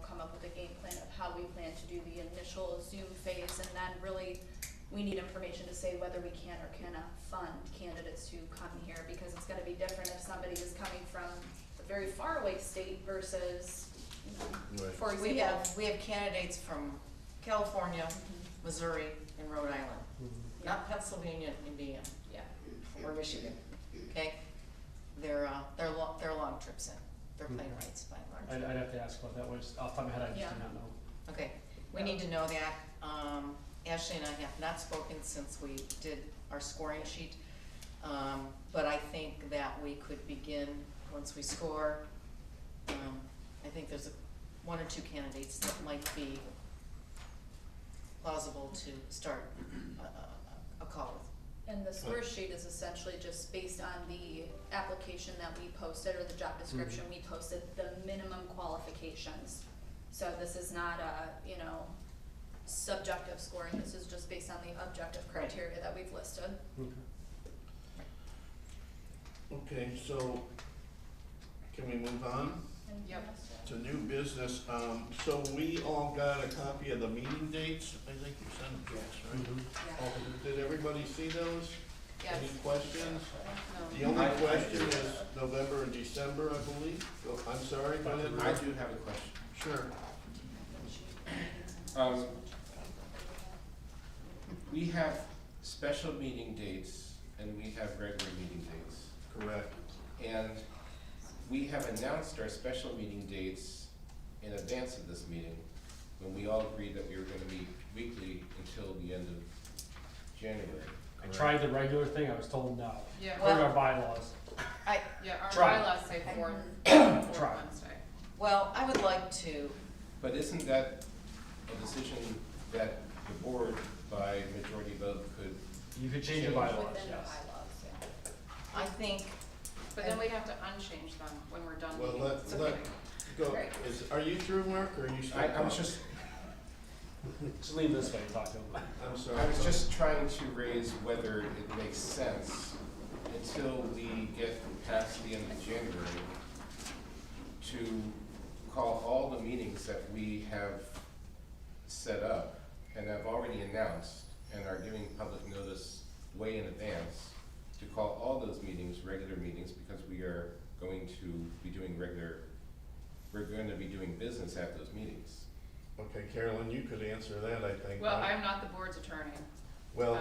come up with a game plan of how we plan to do the initial Zoom phase, and then really we need information to say whether we can or cannot fund candidates to come here, because it's gonna be different if somebody is coming from a very far away state versus, right. for We example. have candidates from California, Missouri, and Rhode Island, not Pennsylvania and Indiana. Yeah. Or Michigan, okay? They're long trips in, they're plane rides by and large. I'd have to ask about that one, just off the top of my head, I just Yeah. do not know. Okay, we need to know that, Ashley and I have not spoken since we did our scoring sheet. But I think that we could begin, once we score, I think there's one or two candidates that might be plausible to start a call with. And the score sheet is essentially just based on the application that we posted, or the job description we posted, the minimum qualifications. So this is not a, subjective scoring, this is just based on the objective criteria that we've listed. Okay, so can we move on Anything Yep. else to add? to new business? So we all got a copy of the meeting dates, I think you sent them to us, right? Mhm. Did everybody see those? Yes. Any questions? No. The only I question do. is November and December, I believe. Oh, I'm sorry, go ahead. I do have a question. Sure. We have special meeting dates and we have regular meeting dates. Correct. And we have announced our special meeting dates in advance of this meeting, when we all agreed that we were gonna meet weekly until the end of January. I tried the regular thing, I was told no. Yeah, Per our bylaws. yeah, our Try. bylaws say fourth Try. Wednesday. Well, I would like to, But isn't that a decision that the board by majority vote could? You could change your Change. bylaws, Within the yes. bylaws, yeah. I think, But then we'd have to unchange them when we're done Well, meeting. let- It's let- okay. Go, Right. are you through, Mark, or are you still? I was just, Just lean this way and talk to him. I'm sorry. I was just trying to raise whether it makes sense until we get past the end of January to call all the meetings that we have set up and have already announced and are giving public notice way in advance, to call all those meetings regular meetings, because we are going to be doing business at those meetings. Okay, Carolyn, you could answer that, I think. Well, right? I'm not the board's attorney. Well,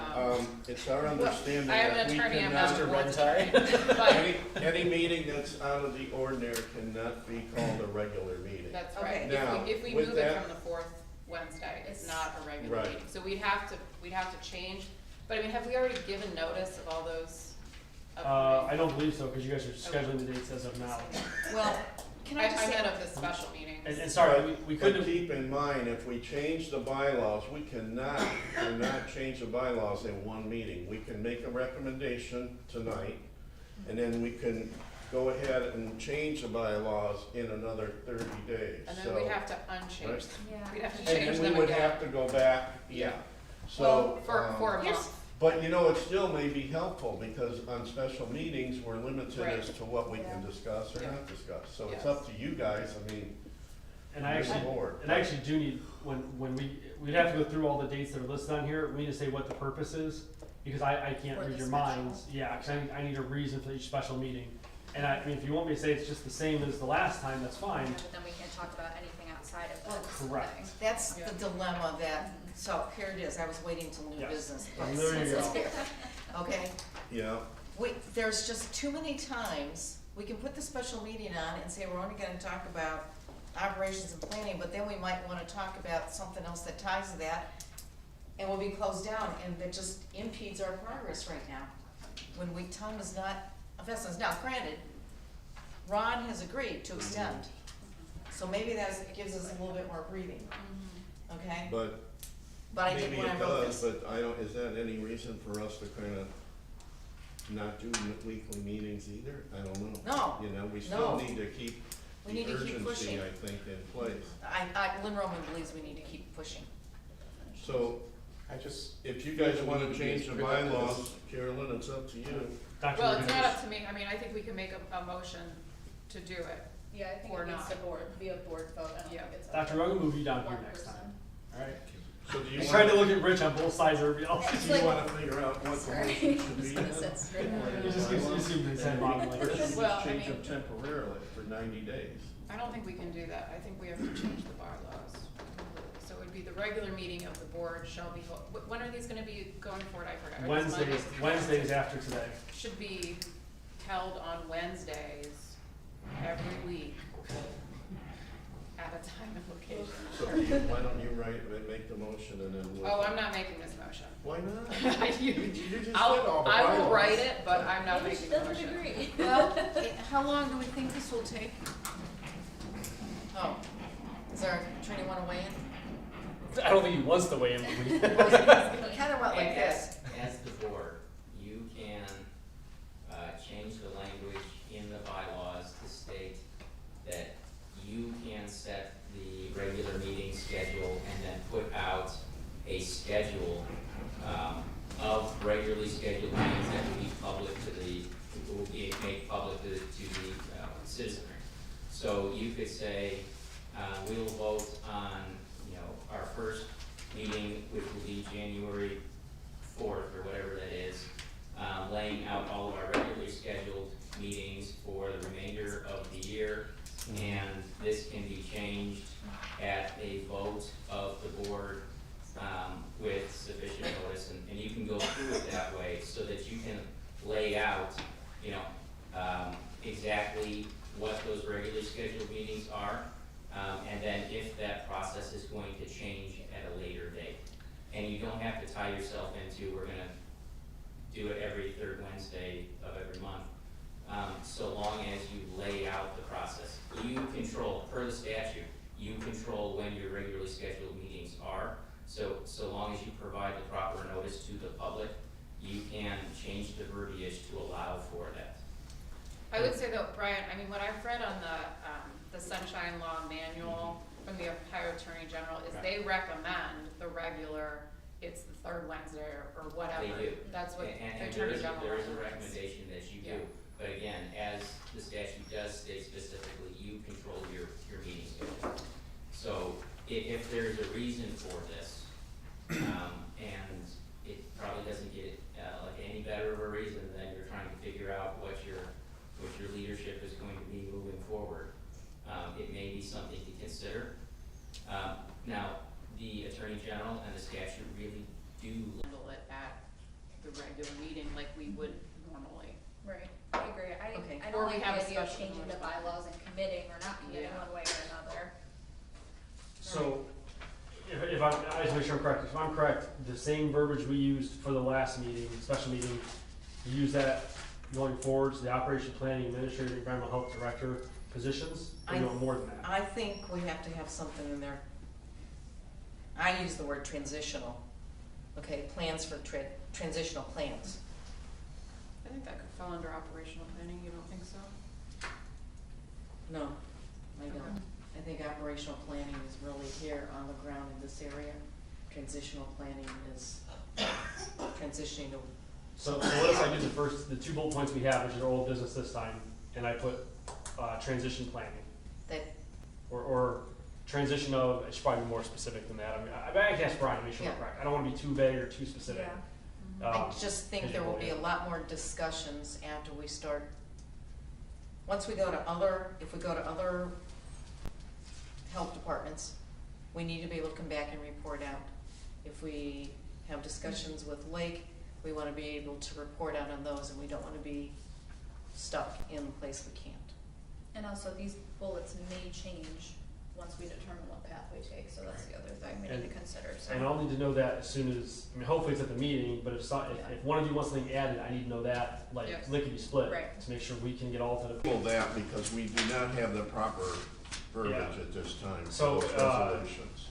it's our understanding I am that an we attorney, I'm cannot, not the Mr. board's Rentai. attorney, but any meeting that's out of the ordinary cannot be called a regular meeting. that's Okay. right. Now, If we with move it that- from the fourth Wednesday, it's It's- not a regular Right. meeting. So we'd have to change, but I mean, have we already given notice of all those? I don't believe so, because you guys are scheduling the dates as of now. Well, can I just I say? meant of the special meetings. And sorry, we But couldn't, keep in mind, if we change the bylaws, we cannot change the bylaws in one meeting. We can make a recommendation tonight, and then we can go ahead and change the bylaws in another 30 days. And then So- we'd have to unchange Right. them. Yeah. We'd have to And change then them we would again. have to go back, yeah. Well, So, for a here's- month. but you know, it still may be helpful, because on special meetings, we're limited Right. as to what we can Yeah. discuss or Yeah. not discuss. So it's Yes. up to you guys, I mean, and I you're the actually, board. and I actually do need, when we'd have to go through all the dates that are listed on here, we need to say what the purpose is, because I can't For read the your special. minds. Yeah, 'cause I need a reason for each special meeting. And I mean, if you want me to say it's just the same as the last time, that's fine. But then we can't talk about anything outside of Well, this correct. thing. That's Yeah. the dilemma that, so here it is, I was waiting till new Yes. business. And there you It's go. here. Okay, Yeah, there's just too many times, we can put the special meeting on and say we're only gonna talk about operations and planning, but then we might wanna talk about something else that ties to that, and we'll be closed down, and that just impedes our progress right now. When time is not of essence. Now, granted, Ron has agreed to extend, so maybe that gives us a little bit more breathing, Mhm. okay? but But I did maybe when I it wrote does, this. but I don't, is that any reason for us to kinda not do weekly meetings either? I don't know. No, You know, we still no. need to keep We the need to keep urgency, pushing. I think, in place. Lynn Roman believes we need to keep pushing. So, I just, if you guys wanna We change the pick up this- bylaws, Carolyn, it's up to you. Dr. Well, it's not Rodriguez. up to me. I mean, I think we can make a motion to do it. Yeah, I think Or it needs not. to be a board vote, I don't Yeah. think it's. Dr. Rogan, move you down here one next time, person. alright? So do you He's trying to wanna, look at Rich on both sides of everybody else. do It's you like- wanna figure out what the Sorry. motion should be? Just gonna then? sit straight. He just gives, you see his head bobbing like Or this. should we Well, just I change mean- them temporarily for 90 days? I don't think we can do that. I think we have to change the bylaws completely. So it would be the regular meeting of the board shall be, when are these gonna be going forward? I forgot. Are these Mondays? Wednesdays after today. Should be held on Wednesdays every week at a time and location. So why don't you make the motion and then we'll. Oh, I'm not making this motion. Why not? You- You just said I all the will bylaws. write it, but I'm not Maybe making she the doesn't motion. agree. Well, how long do we think this will take? Oh, does our attorney wanna weigh in? I don't think he wants to weigh in, but we. It kinda went like this. As the board, you can, change the language in the bylaws to state that you can set the regular meeting schedule and then put out a schedule, of regularly scheduled meetings that will be public to the, will be made public to the, citizenry. So you could say, we will vote on, our first meeting, which will be January 4th, or whatever that is, laying out all of our regularly scheduled meetings for the remainder of the year. And this can be changed at a vote of the board, with sufficient notice, and you can go through it that way, so that you can lay out, exactly what those regularly scheduled meetings are, and then if that process is going to change at a later date. And you don't have to tie yourself into, we're gonna do it every third Wednesday of every month, so long as you lay out the process. You control, per the statute, you control when your regularly scheduled meetings are, so long as you provide the proper notice to the public, you can change the verbiage to allow for that. I would say though, Brian, I mean, what I've read on the Sunshine Law manual, from the Ohio Attorney General is Okay. they recommend the regular, it's the third Wednesday or whatever. They do. That's what the And Attorney General there is a recommends. recommendation that you Yeah. do, but again, as the statute does state specifically, you control your meeting schedule. So if there's a reason for this, and it probably doesn't get, like any better of a reason than you're trying to figure out what your leadership is going to be moving forward, it may be something to consider. Now, the Attorney General and the statute really do Handle it at the regular meeting like we would normally. Right, I agree. Okay. I Or don't we like have a the idea of special changing the meeting. bylaws and committing or not committing Yeah. one way or another. So, if I just make sure I'm correct, if I'm correct, the same verbiage we used for the last meeting, special meeting, you use that going forward to the operation planning administrator, environmental health director positions, or you want more than that? I think we have to have something in there. I use the word transitional, okay, plans for transitional plans. I think that could fall under operational planning, you don't think so? No, I don't. I think operational planning is really here on the ground in this area. Transitional planning is transitioning to, So what if I do the two bullet points we have, which is our old business this time, and I put, transition planning? that, Or transition of, it should probably be more specific than that. I mean, I can ask Brian to make sure we're Yeah. correct. I don't wanna be too vague or too specific. Yeah. I Um, just think there will be a lot more discussions after we start. Once we go to if we go to other health departments, we need to be able to come back and report out. If we have discussions with Lake, we wanna be able to report out on those, and we don't wanna be stuck in a place we can't. And also, these bullets may change once we determine what path we take, so that's the other thing we need to consider, so. And I'll need to know that as soon as, I mean, hopefully it's at the meeting, but if one of you wants something added, I need to know that, like, Yes. lickety split, Right. to make sure we can get all to the. Pull that because we do not have the proper verbiage Yeah. at this time So, for those resolutions.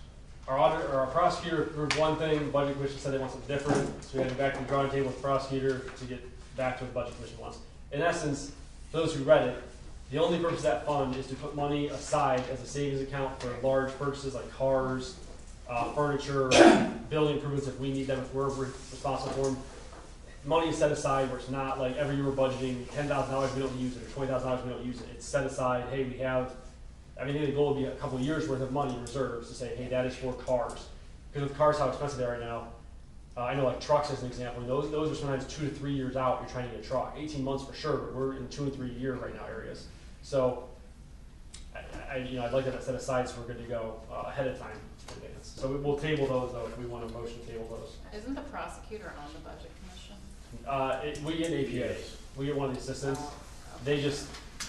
Our auditor, or our prosecutor approved one thing, the budget commission said they want something different, so we had to go back to the drawing table with the prosecutor to get back to what the budget commission wants. In essence, those who read it, the only purpose of that fund is to put money aside as a savings account for large purchases like cars, furniture, building improvements if we need them, if we're responsible for them. Money is set aside where it's not like every year we're budgeting $10,000, we don't use it, or $20,000, we don't use it. It's set aside, hey, we have, I mean, the goal would be a couple of years worth of money in reserves to say, hey, that is for cars. Because with cars, how expensive they are right now, I know like trucks as an example, those are sometimes 2 to 3 years out, you're trying to get a truck. 18 months for sure, but we're in 2 and 3 year right now areas. So, I'd like that set aside so we're good to go ahead of time in advance. So we'll table those though, if we want a motion to table those. Isn't the prosecutor on the budget commission? We get an APA, we get one of the assistants, Oh, they just,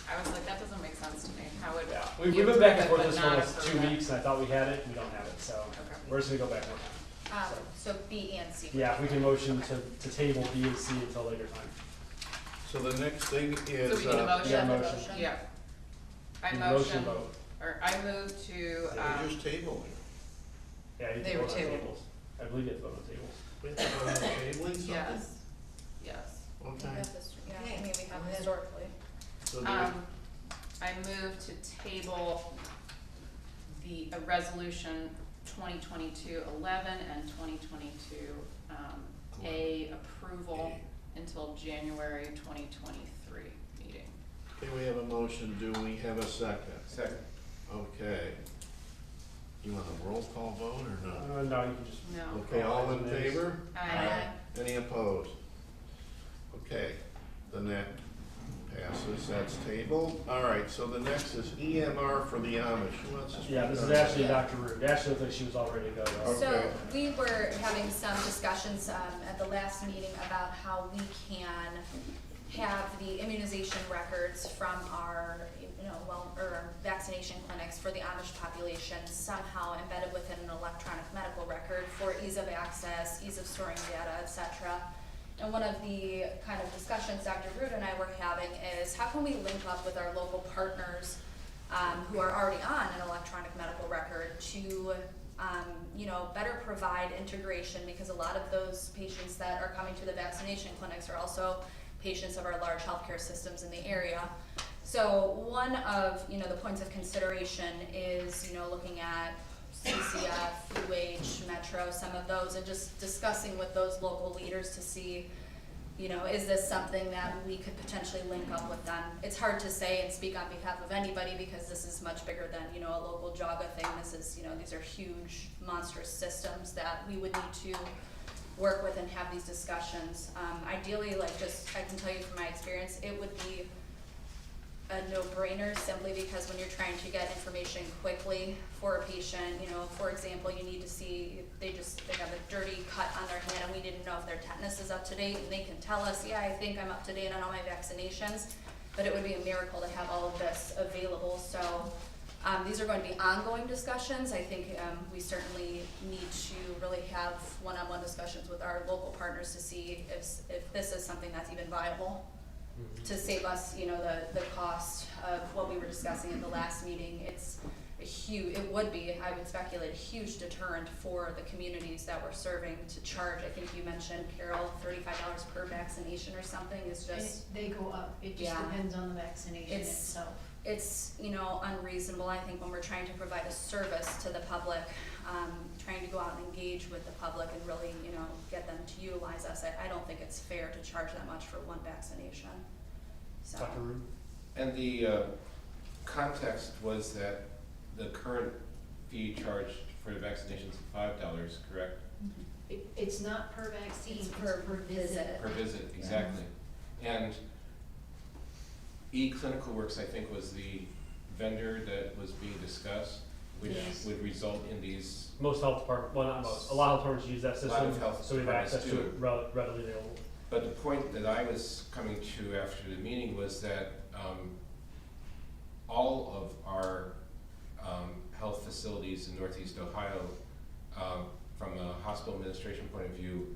I was like, that doesn't make sense to me, how would? yeah, you we've been back and approve forth it this but one not was approve 2 it? weeks and I thought we had it, we don't have it, so Okay. we're just gonna go back one time. So B and C. Yeah, we can motion to table B and C until later time. So the next thing is, So we need a motion? Yeah, The motion. Yeah. I Need a motion, vote. or I move to, they just table it. Yeah, you have They to were vote on tabled. tables. I believe you have to vote on tables. We have to vote on tabling something? yes, yes. Okay. Yeah, I Okay. mean, we have Go ahead. historically. So do I move to table the resolution 2022-11 and 2022, A approval until January 2023 meeting. okay, we have a motion, do we have a second? second, Okay. You want a roll call vote or not? No, you can just. No. Okay, all in favor? Aye. Any opposed? Okay, then that passes, that's tabled. All right, so the next is EMR for the Amish. Who wants to speak Yeah, this is on that? Ashley, Dr. Root. Ashley looked like she was all ready to go though. So Okay. we were having some discussions at the last meeting about how we can have the immunization records from our, or vaccination clinics for the Amish population somehow embedded within an electronic medical record for ease of access, ease of storing data, et cetera. And one of the kind of discussions Dr. Root and I were having is how can we link up with our local partners who are already on an electronic medical record to better provide integration, because a lot of those patients that are coming to the vaccination clinics are also patients of our large healthcare systems in the area. So one of, the points of consideration is, looking at CCF, UH, Metro, some of those, and just discussing with those local leaders to see, is this something that we could potentially link up with them? It's hard to say and speak on behalf of anybody because this is much bigger than, a local Geauga thing. This is, these are huge, monstrous systems that we would need to work with and have these discussions. Ideally, I can tell you from my experience, it would be a no-brainer simply because when you're trying to get information quickly for a patient, for example, you need to see if they have a dirty cut on their hand and we didn't know if their tetanus is up to date, and they can tell us, yeah, I think I'm up to date on all my vaccinations, but it would be a miracle to have all of this available. So these are going to be ongoing discussions. I think we certainly need to really have one-on-one discussions with our local partners to see if this is something that's even viable to save us, the cost of what we were discussing at the last meeting. It's it would be, I would speculate, a huge deterrent for the communities that we're serving to charge. I think you mentioned, Carol, $35 per vaccination or something is just. They go up, it just depends on the vaccination itself. It's, unreasonable. I think when we're trying to provide a service to the public, trying to go out and engage with the public and really, get them to utilize us, I don't think it's fair to charge that much for one vaccination. So. Dr. Rube? And the context was that the current fee charged for the vaccinations is $5, correct? It's not per vaccine, It's it's per per visit. Per visit, exactly. And eClinicalWorks, I think, was the vendor that was being discussed, which Yes. would result in these. Most health departments, well, not most, a lot of health departments use that A lot system, of health so we have departments access to do. it readily available. But the point that I was coming to after the meeting was that all of our health facilities in Northeast Ohio, from a hospital administration point of view,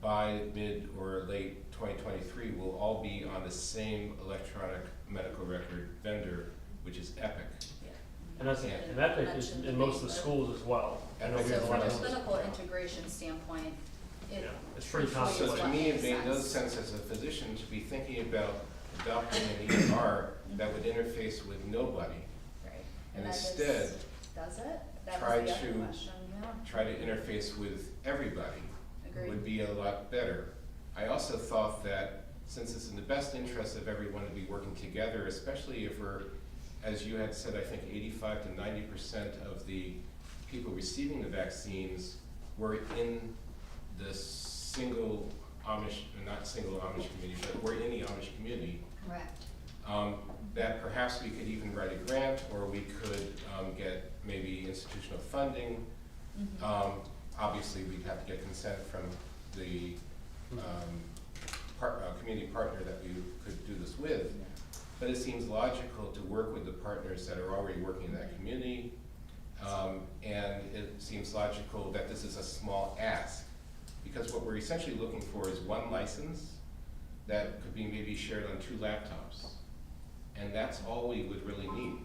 by mid or late 2023 will all be on the same electronic medical record vendor, which is Epic. And that's, Yeah. and Epic is in most of the schools as well. I know we Epic have So a lot from a of those. clinical integration standpoint, Yeah, it's pretty truthfully So complicated. to me, it made no Makes sense as a physician to be thinking about adopting an EMR that would interface with nobody. right, And that is- instead, does it? That try was the other to- question, yeah, try to interface with everybody agreed. would be a lot better. I also thought that since it's in the best interest of everyone to be working together, especially if we're, as you had said, I think 85 to 90% of the people receiving the vaccines were in the single Amish, not single Amish community, but were in the Amish community. Correct. That perhaps we could even write a grant, or we could get maybe institutional funding. Obviously, we'd have to get consent from the community partner that we could do this with. But it seems logical to work with the partners that are already working in that community. And it seems logical that this is a small ask, because what we're essentially looking for is one license that could be maybe shared on 2 laptops. And that's all we would really need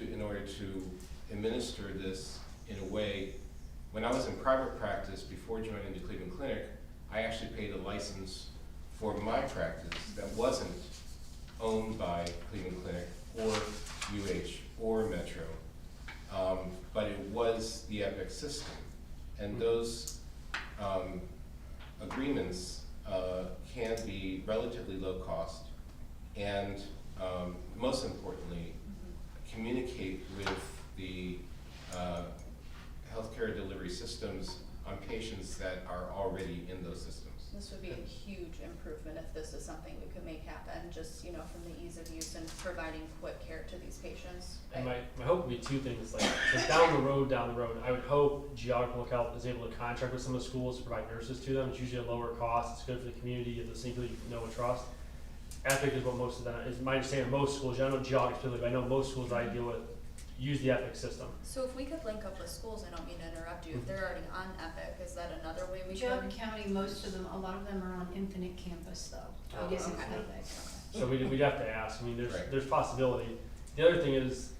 in order to administer this in a way. When I was in private practice before joining the Cleveland Clinic, I actually paid a license for my practice that wasn't owned by Cleveland Clinic or UH or Metro, but it was the Epic system. And those agreements can be relatively low cost and most importantly, communicate with the healthcare delivery systems on patients that are already in those systems. This would be a huge improvement if this is something we could make happen, just, from the ease of use and providing quick care to these patients. And my hope would be 2 things, so down the road, I would hope Geauga Public Health is able to contract with some of the schools to provide nurses to them. It's usually a lower cost, it's good for the community, it's the people you know and trust. Epic is what most of them, is my understanding of most schools, I don't know Geauga specifically, but I know most schools I deal with use the Epic system. So if we could link up with schools, I don't mean to interrupt you, if they're already on Epic, is that another way we could? Geauga County, most of them, a lot of them are on Infinite Campus though. Oh, It isn't okay. Epic. So we'd have to ask, Right. there's possibility. The other thing is,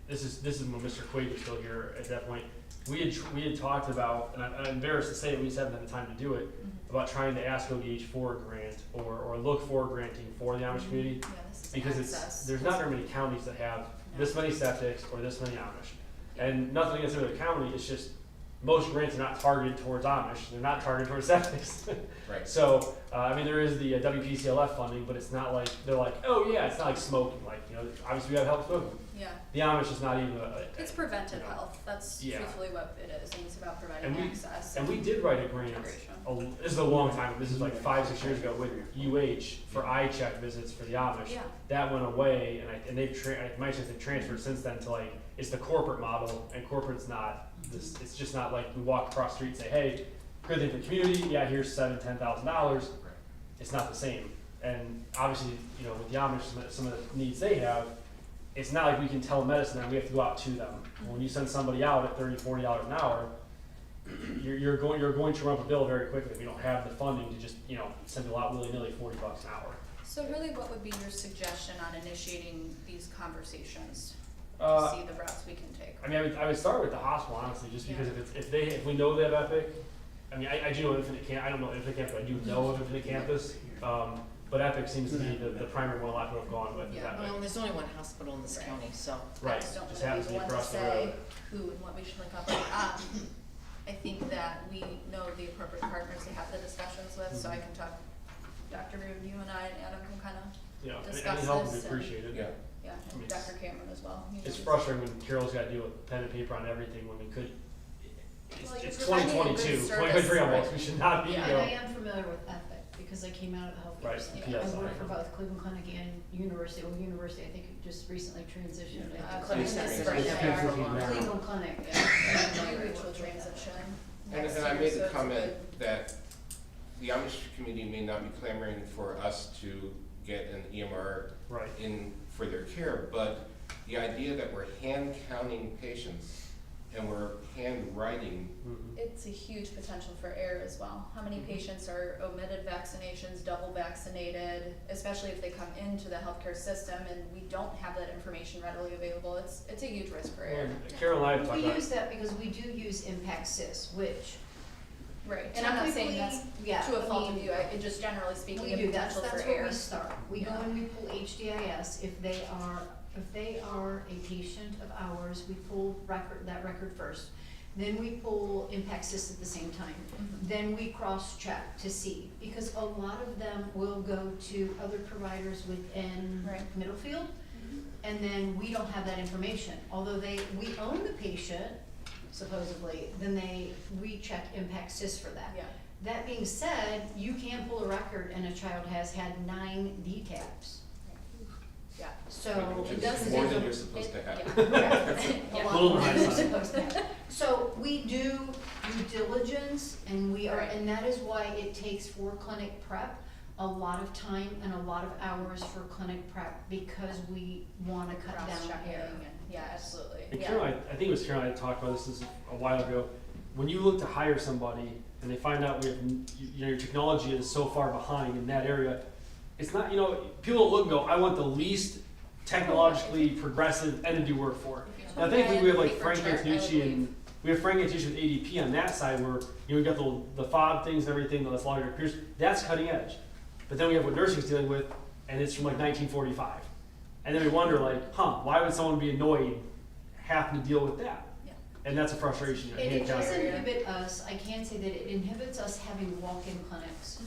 this is when Mr. Quaid was still here at that point, we had talked about, and I'm embarrassed to say it, we just haven't had the time to do it, about trying to ask ODH for a grant or look for granting for the Amish community, Yeah, this is because access. there's not very many counties that have this many septics or this many Amish. And nothing against the other county, it's just, most grants are not targeted towards Amish, they're not targeted towards septics. Right. So, I mean, there is the WPCLF funding, but it's not like, they're like, oh yeah, it's not like smoking, like, you know, obviously we have help smoking. Yeah, The Amish is not even it's preventive you know, health, that's yeah. truthfully what it is, and it's about providing And we- access. and we did write a grant, Integration. this is a long time, this is like 5-6 years ago with UH for eye check visits for the Amish. Yeah, That went away, and they've my sense they've transferred since then to like, it's the corporate model, and corporate's not this, it's just not like we walk across the street and say, hey, good thing for the community, yeah, here's $7,000-$10,000. It's not the same. And obviously, you know, with the Amish, some of the needs they have, it's not like we can telemedicine them, we have to go out to them. When you send somebody out at $30-$40 an hour, you're going to run up a bill very quickly. We don't have the funding to just, you know, send people out willy-nilly $40 an hour. so really what would be your suggestion on initiating these conversations? To Uh, see the routes we can take? I mean, I would start with the hospital, honestly, just because if we know they have Epic, I mean, I do know Infinite Camp, I don't know Infinite Camp, but I do know of Infinite Campus. But Epic seems to be the primary one a lot of people have gone with, is Yeah. Epic. Well, there's only one hospital in this Right. county, so. Right, I just don't just wanna happens be to the be one to across the say road. who and what we should link up with. I think that we know the appropriate partners to have the discussions with, so I can talk, Dr. Reed, you and I and Adam can kind of, You know, discuss any help would be this and- appreciated. Yeah. yeah, I mean, and Dr. Cameron as well. He It's knows. frustrating when Carol's gotta deal with pen and paper on everything when we could, Well, you're it's providing a good 2022, service. 2023 almost, we should not be, Yeah. you And know. I am familiar with Epic, because I came out of the healthcare Right, center. yes, I worked I for know. both Cleveland Clinic and University, I think it just recently transitioned. Clinic It's Center, right yeah. there. Yeah. Cleveland Clinic, Yeah, yeah. very mutual transition. And next I year, made so the it's a comment good- that the Amish community may not be clamoring for us to get an EMR Right. in for their care, but the idea that we're hand counting patients and we're hand writing, Mhm. It's a huge potential for error as well. How many patients are omitted vaccinations, double vaccinated, especially if they come into the healthcare system and we don't have that information readily available, it's a huge risk for error. And Carol and I have talked We about, use that because we do use Impact Sys, which Right, and I'm not saying that's typically, yeah, to a I fault of mean, you, it just generally speaking, we a do, that's potential for where error. we start. We go Yeah. and we pull HDIS, if they are a patient of ours, we pull that record first. Then we pull Impact Sys at the same time. Mhm. Then we cross-check to see, because a lot of them will go to other providers within Right. Middlefield, and then we don't have that information. Although we own the patient, supposedly, then we check Impact Sys for that. Yeah, That being said, you can pull a record and a child has had 9 DTaps. yeah. So which it is doesn't. more take than a- you're supposed to have. Yeah. A lot Little more than behind you're supposed to have. So we do due diligence and Right. and that is why it takes for clinic prep a lot of time and a lot of hours for clinic prep, because we wanna cut down Cross-checking error. and, yeah, absolutely, and yeah. Carol, I think it was Carol and I talked about this a while ago. When you look to hire somebody and they find out your technology is so far behind in that area, it's not, people don't look and go, I want the least technologically progressive entity to work for. Now, thankfully, we have like Frank Antonucci and, we have Frank Antonucci with ADP on that side where, we got the fob things and everything, that's a lot of your peers, that's cutting edge. But then we have what nursing's dealing with, and it's from like 1945. And then we wonder why would someone be annoyed having to deal with that? Yeah. And that's a frustration. And it does counter. inhibit us, I can say that it inhibits us having walk-in clinics.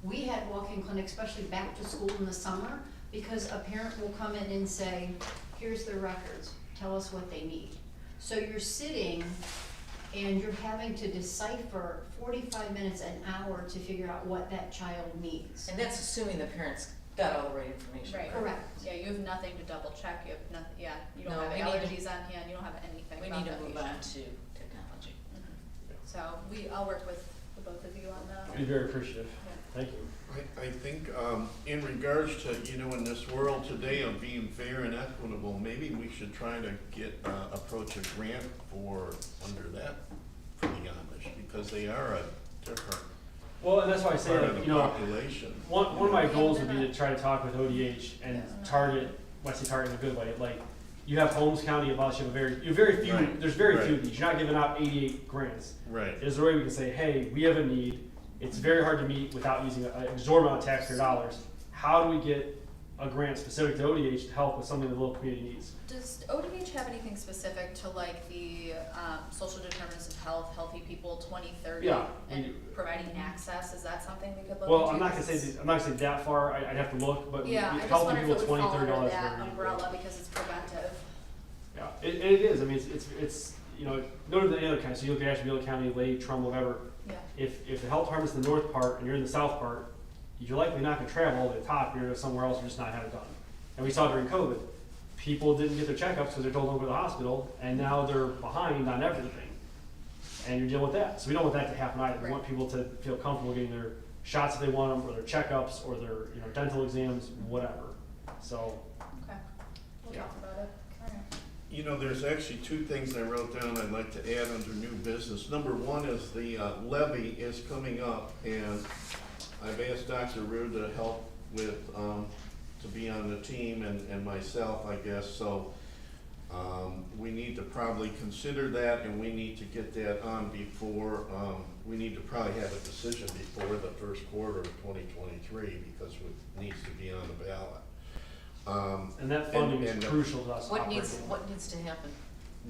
We had walk-in clinics, especially back to school in the summer, because a parent will come in and say, here's their records, tell us what they need. So you're sitting and you're having to decipher 45 minutes, an hour to figure out what that child needs. And that's assuming the parents got all the right information. Right. Correct. Yeah, you have nothing to double check, you have nothing, yeah, you don't No, have we need to- allergies on hand, you don't have anything We about need to that move patient. on to technology. So I'll work with the both of you on that. I'd be very appreciative. Thank you. I think, in regards to, in this world today of being fair and equitable, maybe we should try to approach a grant for the Amish, because they are a different Well, and that's why I say, part of the like, population. one of my goals would be to try to talk with ODH and Yeah. target, when I say target in a good way, like, you have Holmes County, you have very few, Right. there's very few Right. of these, you're not giving out 88 grants. Right, Is there a way we can say, hey, we have a need, it's very hard to meet without using an exorbitant amount of taxpayer dollars. How do we get a grant specific to ODH to help with something the local community needs? Does ODH have anything specific to like the social determinants of health, healthy people 2030? Yeah, And we do. providing access, is that something we could look Well, into? I'm not gonna say that far. I'd have to look, but Yeah, I just healthy wonder if people it would fall $20, under $30 that very umbrella because it's preventive. Yeah, it is. I mean, it's no different than any other county. So you look at Ashtabula County, Lake, Trumbull, whatever. Yeah. If the health department's in the north part and you're in the south part, you're likely not gonna travel all the way to the top. You're gonna go somewhere else and just not have it done. And we saw during COVID, people didn't get their checkups because they're told to go to the hospital, and now they're behind on everything. And you're dealing with that. So we don't want that to happen either. We Right. want people to feel comfortable getting their shots if they want them, or their checkups, or their dental exams, whatever. So. Okay, we'll Yeah. talk about it. Alright. You know, there's actually two things I wrote down I'd like to add under new business. Number one is the levy is coming up, and I've asked Dr. Rude to help with, to be on the team, and myself, I guess, so we need to probably consider that, and we need to get that on before, we need to probably have a decision before the first quarter of 2023, because it needs to be on the ballot. And that funding is and, crucial to us What operating. needs to happen?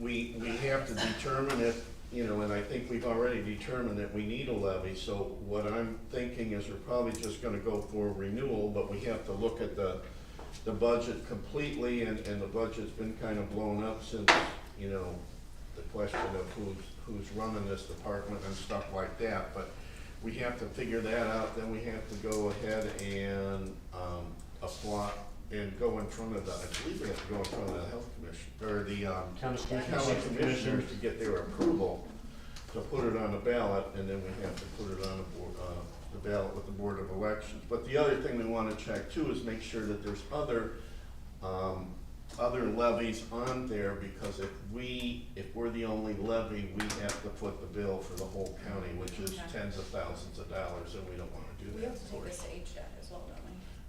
We have to determine if, and I think we've already determined that we need a levy, so what I'm thinking is we're probably just gonna go for renewal, but we have to look at the budget completely, and the budget's been kind of blown up since, the question of who's running this department and stuff like that, but we have to figure that out, then we have to go ahead and, apply and go in front of I believe we have to go in front of the health commission, or the, county commissioners to get their approval to put it on the ballot, and then we have to put it on the ballot with the Board of Elections. But the other thing we wanna check too is make sure that there's other levies on there, because if we're the only levy, we have to foot the bill for the whole county, which is Okay. tens of thousands of dollars, and we don't wanna do We that. have to take this to HDAC as well, don't we?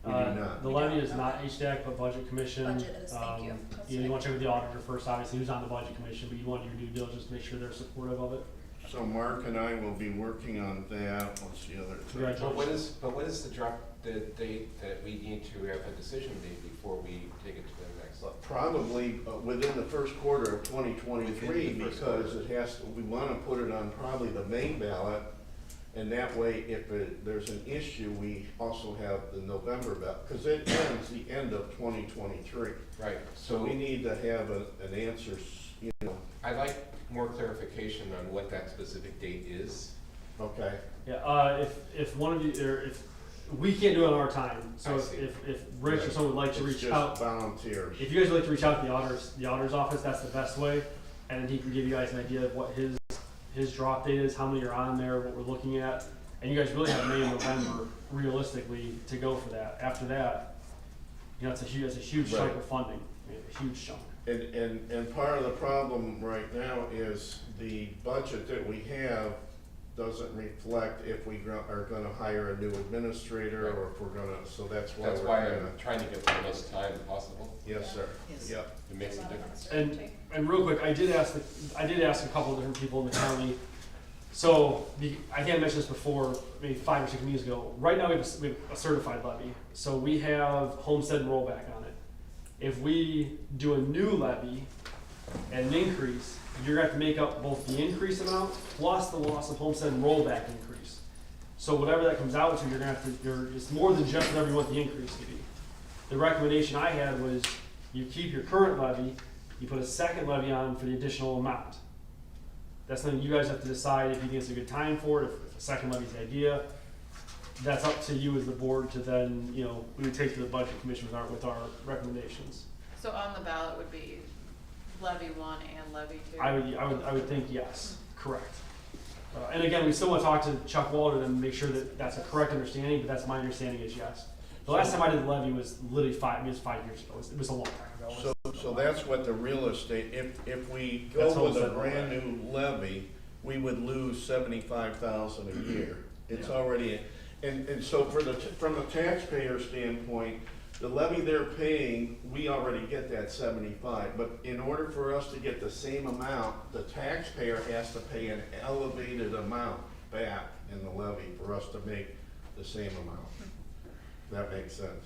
We do not. The levy is not HDAC, but Budget Commission. Budget is, thank you. That's You right. wanna check with the auditor first, obviously, who's on the Budget Commission, but you want your due diligence, to make sure they're supportive of it. So Mark and I will be working on that. What's the other thing? Congratulations. But what is the date that we need to have a decision made before we take it to the next? Probably within the first quarter of 2023, Within the first because quarter. we wanna put it on probably the main ballot, and that way, if there's an issue, we also have the November ballot, cause it ends the end of 2023. Right, So we need to have an answer, I'd like more clarification on what that specific date is. okay? Yeah, if one of you, or if, we can't do it on our time, so I if, see. if Rich or someone would like to It's reach just out, volunteers. if you guys would like to reach out to the auditor's office, that's the best way, and then he can give you guys an idea of what his drop date is, how many are on there, what we're looking at, and you guys really have May and November realistically to go for that. After that, it's a huge chunk Right. of funding, a huge chunk. And part of the problem right now is the budget that we have doesn't reflect if we are gonna hire a new administrator, Right. or if we're gonna, so that's why That's we're why kinda. I'm trying to get the most time possible. Yes, sir. Yes. Yep. It makes a lot of difference. uncertainty. And real quick, I did ask a couple of different people in the county. So I think I mentioned this before, maybe 5 or 6 meetings ago. Right now we have a certified levy, so we have homestead and rollback on it. If we do a new levy and an increase, you're gonna have to make up both the increase amount plus the loss of homestead and rollback increase. So whatever that comes out to, you're gonna have to, it's more than just whatever you want the increase to be. The recommendation I had was you keep your current levy, you put a second levy on for the additional amount. That's something you guys have to decide if you think it's a good time for it, if a second levy's the idea. That's up to you as the board to then, we would take to the budget commission with our recommendations. So on the ballot would be levy 1 and levy 2? I would think yes, correct. And again, we still wanna talk to Chuck Walter and make sure that that's a correct understanding, but that's my understanding is yes. The last time I did the levy was literally 5 years ago, it was a long time ago. So that's what the real estate, if we go That's with a homestead brand new levy, we would lose 75,000 a year. It's Yeah. already, and so from a taxpayer standpoint, the levy they're paying, we already get that 75, but in order for us to get the same amount, the taxpayer has to pay an elevated amount. back in the levy for us to make the same amount. That makes sense.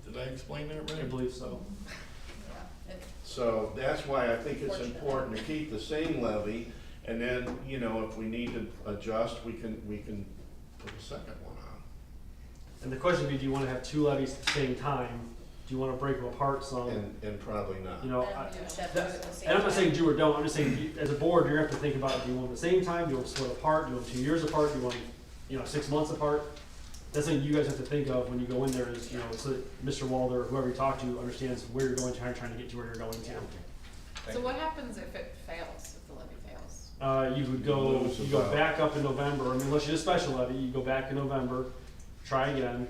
Did I explain that I right? believe so. Yeah, it- So that's why I think it's important to keep the same levy, and then, you know, if we need to adjust, we can put a second one on. And the question would be, do you wanna have two levies at the same time? Do you wanna break them apart some? And probably not. You know, I don't think we should have to do it at the same and I'm not saying time. do or don't, I'm just saying, as a board, you're gonna have to think about, do you want them at the same time, do you want them split apart, do you want them 2 years apart, do you want them, 6 months apart? That's something you guys have to think of when you go in there is, so that Mr. Walder, or whoever you talk to, understands where you're going, trying to get to where you're going to. So what happens if it fails, if the levy fails? You would Lose you go about- back up in November, I mean, unless you did a special levy, you go back in November, try again.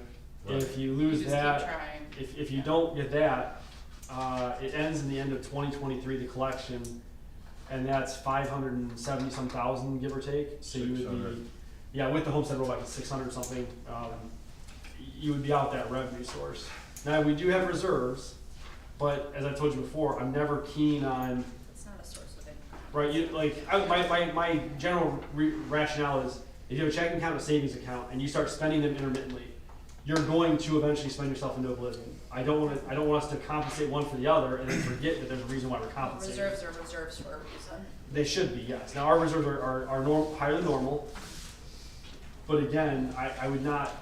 Right. If you You lose just keep that, trying. if you don't get that, it ends in the end of 2023, the collection, and that's 570 some thousand, give or take, so you would 600. be, yeah, with the homestead rollback, it's 600 something, you would be out that revenue source. Now, we do have reserves, but as I told you before, I'm never keen on, It's not a source of income. right, my general rationale is, if you have a checking account, and a savings account, and you start spending them intermittently, you're going to eventually spend yourself into oblivion. I don't want us to compensate one for the other and then forget that there's a reason why we're compensating. Reserves are reserves for a reason. They should be, yes. Now, our reserves are higher than normal, but again, I would not,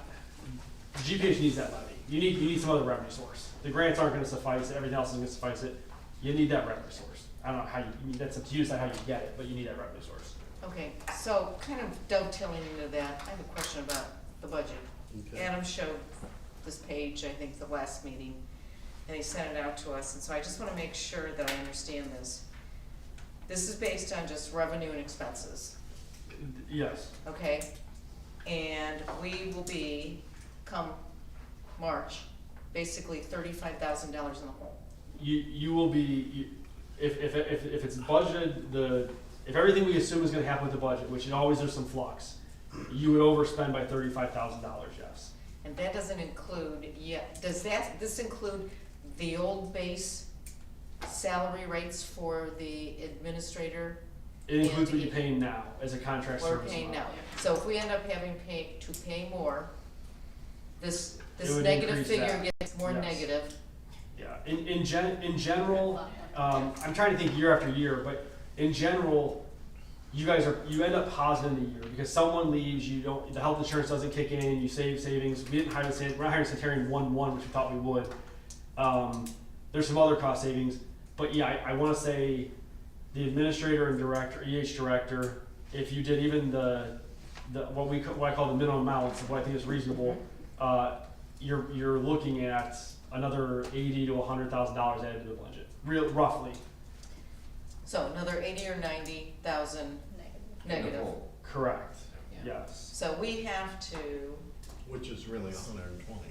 GPH needs that levy. You need some other revenue source. The grants aren't gonna suffice it, everything else isn't gonna suffice it. You need that revenue source. I don't know how that's up to you, decide how you get it, but you need that revenue source. Okay, so kind of dovetailing into that, I have a question about the budget. Okay. Adam showed this page, I think, the last meeting, and he sent it out to us, and so I just wanna make sure that I understand this. This is based on just revenue and expenses, Yes. okay? And we will be, come March, basically $35,000 in the hole. You will be, if it's budgeted, if everything we assume is gonna happen with the budget, which there's some flux, you would overspend by $35,000, yes. And that doesn't include yet, this include the old base salary rates for the administrator? It includes And what you're paying now as a contract We're service. paying amount. now, so if we end up having to pay more, this It would negative increase figure that. gets more Yes. negative. Yeah, in general, I'm trying to think year after year, but in general, you end up positive in the year, because someone leaves, the health insurance doesn't kick in, you save savings, we're not hiring a sanitarian 1-1, which we thought we would. There's some other cost savings, but yeah, I wanna say the administrator and director, EH director, if you did even what I call the minimum amounts of what I think is reasonable, you're looking at another $80,000 to $100,000 added to the budget, roughly. So another 80 or 90,000 negative. Correct. Yeah. Yes. So we have to, Which is really 120.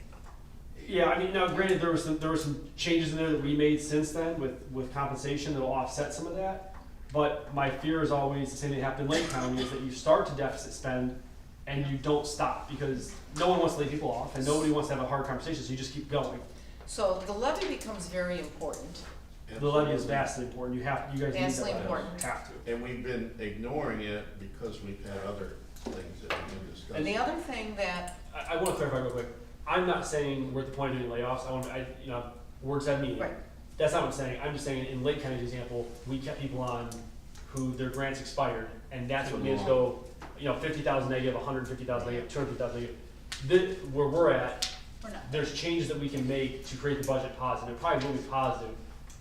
Yeah, I mean, now granted, there were some changes in there that we made since then with compensation that'll offset some of that. But my fear is always the same thing happened in Lake County, is that you start to deficit spend and you don't stop, because no one wants to lay people off and nobody wants to have a hard conversation, so you just keep going. so the levy becomes very important. The levy is vastly important. You guys need that Vastly levy. important. Have to. And we've been ignoring it because we've had other things that we've been discussing. And the other thing that, I wanna clarify real quick. I'm not saying we're at the point of doing layoffs. Words have meaning. right, That's not what I'm saying. I'm just saying in Lake County's example, we kept people on who their grants expired, and that's what made us go, 50,000 negative, 150,000 negative, 250,000 negative. Where we're at, We're not. there's changes that we can make to create the budget positive. It probably will be positive,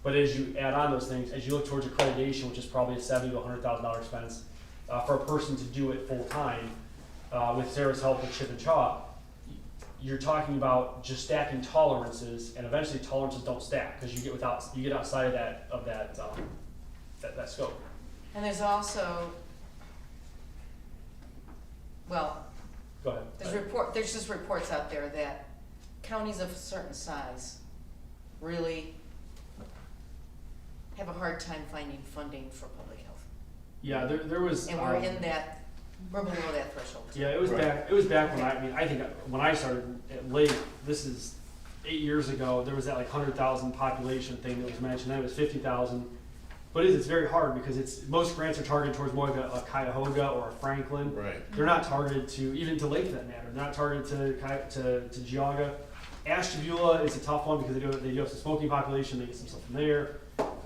but as you add on those things, as you look towards accreditation, which is probably a $70,000 to $100,000 expense, for a person to do it full time, with Sarah's help with Chip and Chaw, you're talking about just stacking tolerances, and eventually tolerances don't stack, because you get outside of that scope. and there's also, well, Go ahead. there's just reports out there that counties of a certain size really have a hard time finding funding for public health. Yeah, there was. And we're we're below that threshold. Yeah, it was Right. back when I think when I started at Lake, this is 8 years ago, there was that like 100,000 population thing that was mentioned, then it was 50,000. But it's very hard because most grants are targeted towards more like a Cuyahoga or a Franklin. Right. They're not targeted to, even to Lake for that matter, they're not targeted to Geauga. Ashtabula is a tough one because they do have some smoking population, they get some stuff from there,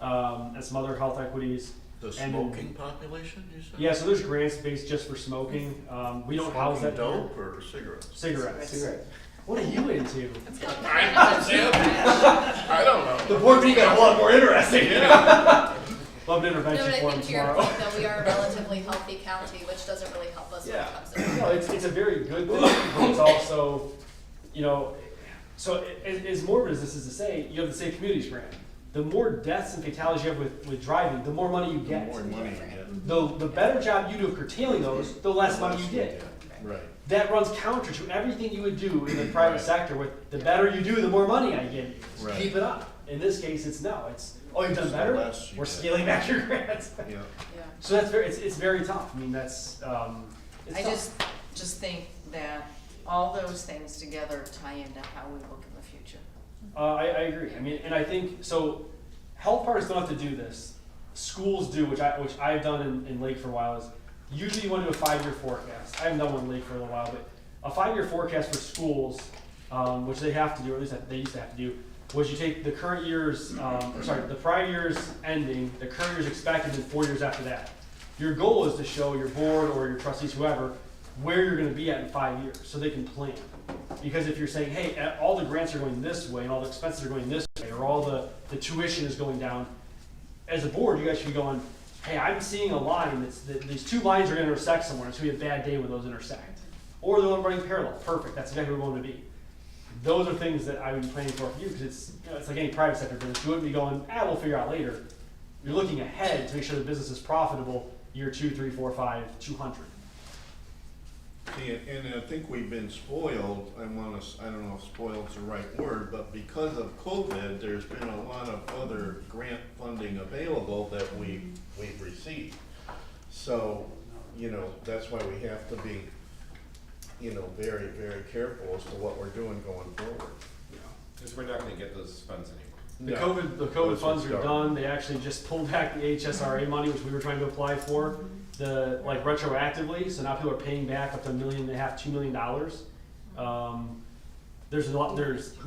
and some other health equities. The And then- smoking population, you said? Yeah, so there's grants based just for smoking. We don't house that. Smoking dope or cigarettes? Cigarettes. What are you into? I don't know. The board meeting got a lot more interesting. Yeah. Love an No, intervention but I for think him to your tomorrow. point, though, we are a relatively healthy county, which doesn't really help us when Yeah. it comes to. No, it's a very good thing, but it's also, you know, so as morbid as this is to say, you have the state communities grant. The more deaths and fatalities you have with driving, the more money you The get. more money you get. The better job you do of curtailing those, the less money you get. Right. That runs counter to everything you would do in the private sector with the better you do, the more money I give you. So Right. keep it up. In this case, it's no, it's, oh, you've done So better? less you We're get. scaling back your grants. Yeah. Yeah. So that's it's very tough. I mean, that's, it's I tough. just think that all those things together tie into how we look in the future. I agree. I mean, and I think, so health partners don't have to do this. Schools do, which I've done in Lake for a while, is usually you want to do a 5-year forecast. I haven't done one in Lake for a little while, but a 5-year forecast for schools, which they have to do, or at least they used to have to do, was you take the current year's, the prior year's ending, the current year's expected, and 4 years after that. Your goal is to show your board or your trustees, whoever, where you're gonna be at in 5 years, so they can plan. Because if you're saying, hey, all the grants are going this way, and all the expenses are going this way, or all the tuition is going down, as a board, you guys should be going, hey, I'm seeing a line these two lines are gonna intersect somewhere, it's gonna be a bad day when those intersect. Or they're running parallel, perfect, that's exactly where we want to be. Those are things that I would be planning for you, because it's like any private sector business, you wouldn't be going, we'll figure out later. You're looking ahead to make sure the business is profitable year 2, 3, 4, 5, 200. See, and I think we've been spoiled, I don't know if spoiled's the right word, but because of COVID, there's been a lot of other grant funding available that we've received. So, that's why we have to be, very, very careful as to what we're doing going forward. Because we're not gonna get those funds anymore. The COVID Those funds are are done, they actually just pulled back the HSRA money, which we were trying to apply for, retroactively, so now people are paying back up to $1.5 million, $2 million. There's a lot,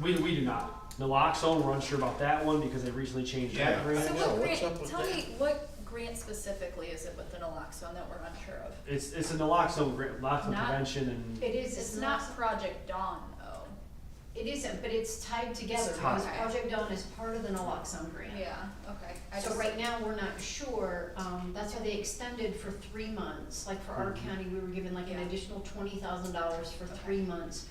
we do not. Naloxone, we're unsure about that one because they recently changed Yeah. that grant. So Yeah, what what's grant, up with tell that? me, what grant specifically is it with the naloxone that we're unsure of? It's a naloxone grant, naloxone Not- prevention and, It is, It's not Project Dawn, oh. It isn't, but it's tied together, It's tied. because Project Dawn is part of the naloxone grant. Yeah, okay. So right now, we're not sure, that's why they extended for 3 months, like for our Mhm. county, we were given like an Yeah. additional $20,000 for Okay. 3 months.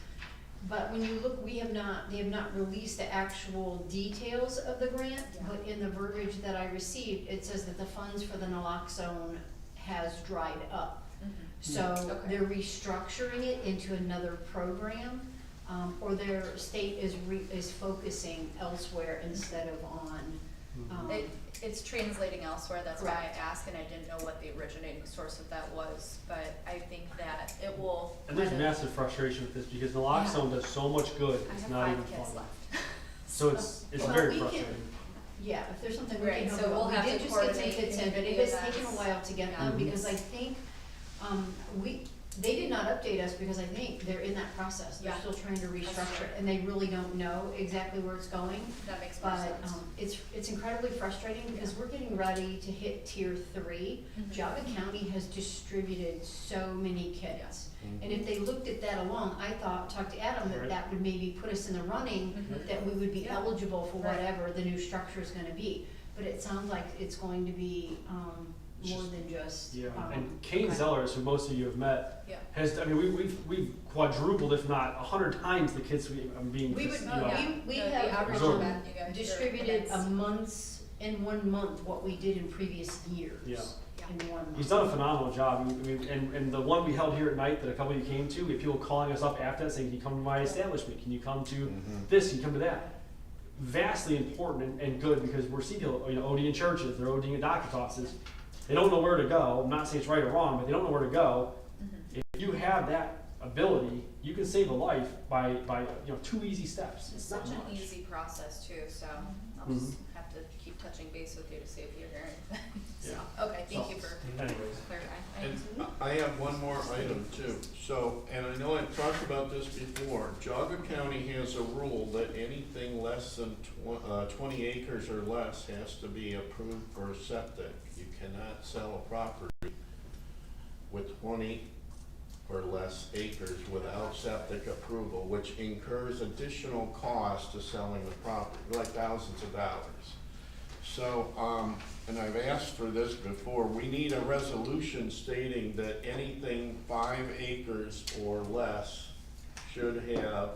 But when you look, they have not released the actual details of the grant, Yeah. but in the verbiage that I received, it says that the funds for the naloxone has dried up. So Okay. they're restructuring it into another program, or their state is focusing elsewhere instead of on, It's translating elsewhere, that's why I Correct. asked, and I didn't know what the originating source of that was, but I think that it will. and there's kind of- massive frustration with this because naloxone does so much good, I it's have not 5 even kids fun. left. So it's Well, very we can- frustrating. yeah, if there's something we Right, can help so we'll with. have We to did just get some coordinate kits in, but it community has taken a events. while to get Yeah. them, because I think, they did not update us, because I think they're in that process, they're Yeah. still trying to restructure true. it, and they really don't know exactly where it's going. That makes more But, sense. it's incredibly frustrating, because we're getting ready to hit tier 3. Mhm. Geauga County has distributed so many kits. And if they looked at that alone, I talked to Adam, Right. that would maybe put us in the running, Mhm. that we would be Yeah. eligible for Right. whatever the new structure is gonna be. But it sounds like it's going to be, more than just, Yeah, and Kane okay. Zellers, who most of you have met, Yeah. we've quadrupled, if not 100 times the kits I'm being, We would, you Oh, know, yeah. we The have average Absorb. event you guys do, distributed events. in 1 month what we did in previous years. Yeah. In 1 month. He's done a phenomenal job. I mean, and the one we held here at night that a couple of you came to, we had people calling us up after that saying, can you come to my establishment? Can you come to this? Can you come to that? Vastly important and good, because we're seeing people, ODing in churches, they're ODing in doctor's offices. They don't know where to go. I'm not saying it's right or wrong, but they don't know where to go. Mhm. If you have that ability, you can save a life by 2 easy steps. It's It's not such an much. easy process too, so I'll Mhm. just have to keep touching base with you to see if you're hearing anything. Yeah. Okay, thank you for Anyways, clarifying. And I have one more item too. So, and I know I've talked about this before, Geauga County has a rule that anything less than 20 acres or less has to be approved for septic. You cannot sell a property with 20 or less acres without septic approval, which incurs additional cost to selling the property, like thousands of dollars. So, and I've asked for this before, we need a resolution stating that anything 5 acres or less should have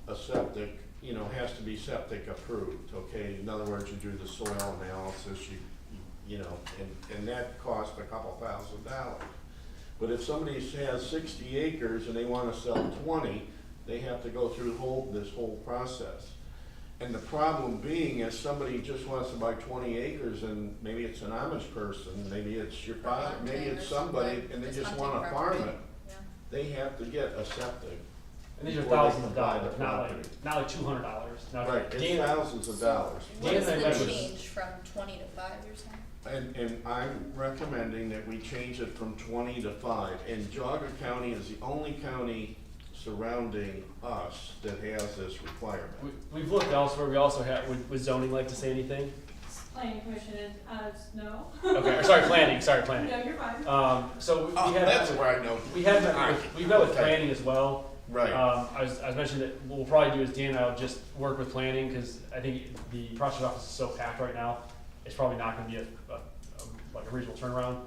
a septic, you know, has to be septic approved, okay? In other words, you do the soil analysis, you know, and that costs a couple $1,000s. But if somebody has 60 acres and they wanna sell 20, they have to go through this whole process. And the problem being is somebody just wants to buy 20 acres and maybe it's an Amish person, maybe it's your father, maybe it's somebody, and they just wanna farm it. Yeah. They have to get a septic. and these are before they thousands of can buy the dollars, property. not like $200. Now, Right, it's Dan- thousands of dollars. What Dan is and I the mentioned- change from 20 to 5, you're saying? And I'm recommending that we change it from 20 to 5. And Geauga County is the only county surrounding us that has this requirement. We've looked elsewhere. We also have. Would zoning like to say anything? Planning commission is, no. Okay, or sorry, planning. Sorry, planning. No, you're fine. So we Oh, had that's where I know. we had met Alright, with, we've met with okay. planning as well. Right. I was mentioning that what we'll probably do is Dan and I will just work with planning because I think the prosecutor's office is so packed right now. It's probably not going to be like a regional turnaround.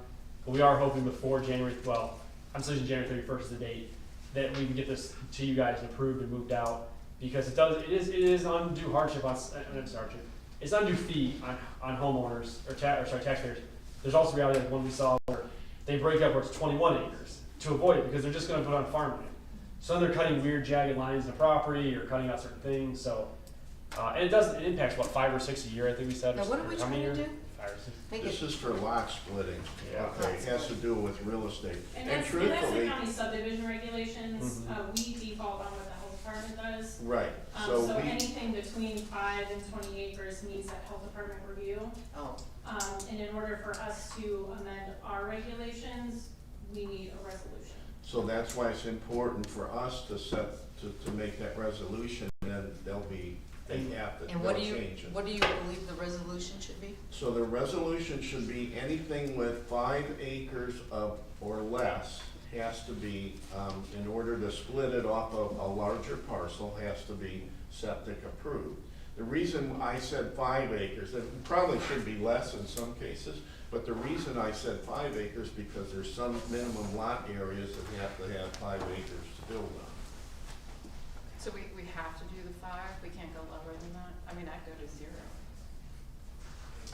But we are hoping before January. Well, I'm saying January 31st is the date that we can get this to you guys approved and moved out because it is undue hardship on it's undue fee on homeowners or taxpayers. There's also reality like one we saw where they break up where it's 21 acres to avoid it because they're just going to put on farmland. So then they're cutting weird jagged lines in the property or cutting out certain things. So and it impacts what 5 or 6 a year I think we said. Now, what are we How many trying to years? do? 5 or 6. Make This it, is for lot splitting. Yeah. Okay, it has to do with real estate. And And that's the truthfully, county subdivision regulations, Mhm. we default on what the health department does. right, So so we, anything between 5 and 20 acres needs that health department review. oh, And in order for us to amend our regulations, we need a resolution. so that's why it's important for us to make that resolution, and then they have to, and they'll what do change it. you believe the resolution should be? So the resolution should be anything with 5 acres or less has to be, in order to split it off of a larger parcel, has to be septic approved. The reason I said 5 acres, it probably should be less in some cases, but the reason I said 5 acres because there's some minimum lot areas that have to have 5 acres to build on. So we have to do the 5, we can't go lower than that? I mean, I'd go to 0.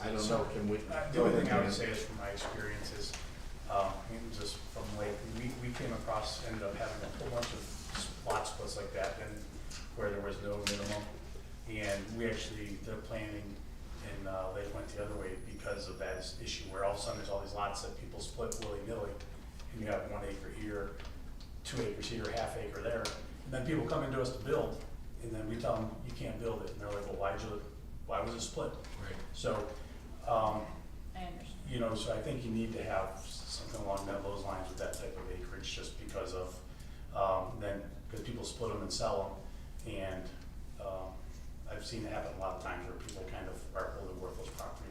I don't know, can we? The only thing I would say is from my experience is, just from Lake, we came across, ended up having a whole bunch of lot splits like that, and where there was no minimum. And we actually, the planning in Lake went the other way because of that issue, where all of a sudden there's all these lots that people split willy-nilly, and you have 1 acre here, 2 acres here, half acre there, and then people come into us to build, and then we tell them, you can't build it, and they're like, well, why was it split? Right. So, I understand. you know, so I think you need to have something along those lines with that type of acreage, just because of, because people split them and sell them, and, I've seen it happen a lot of times where people kind of are holding worthless property.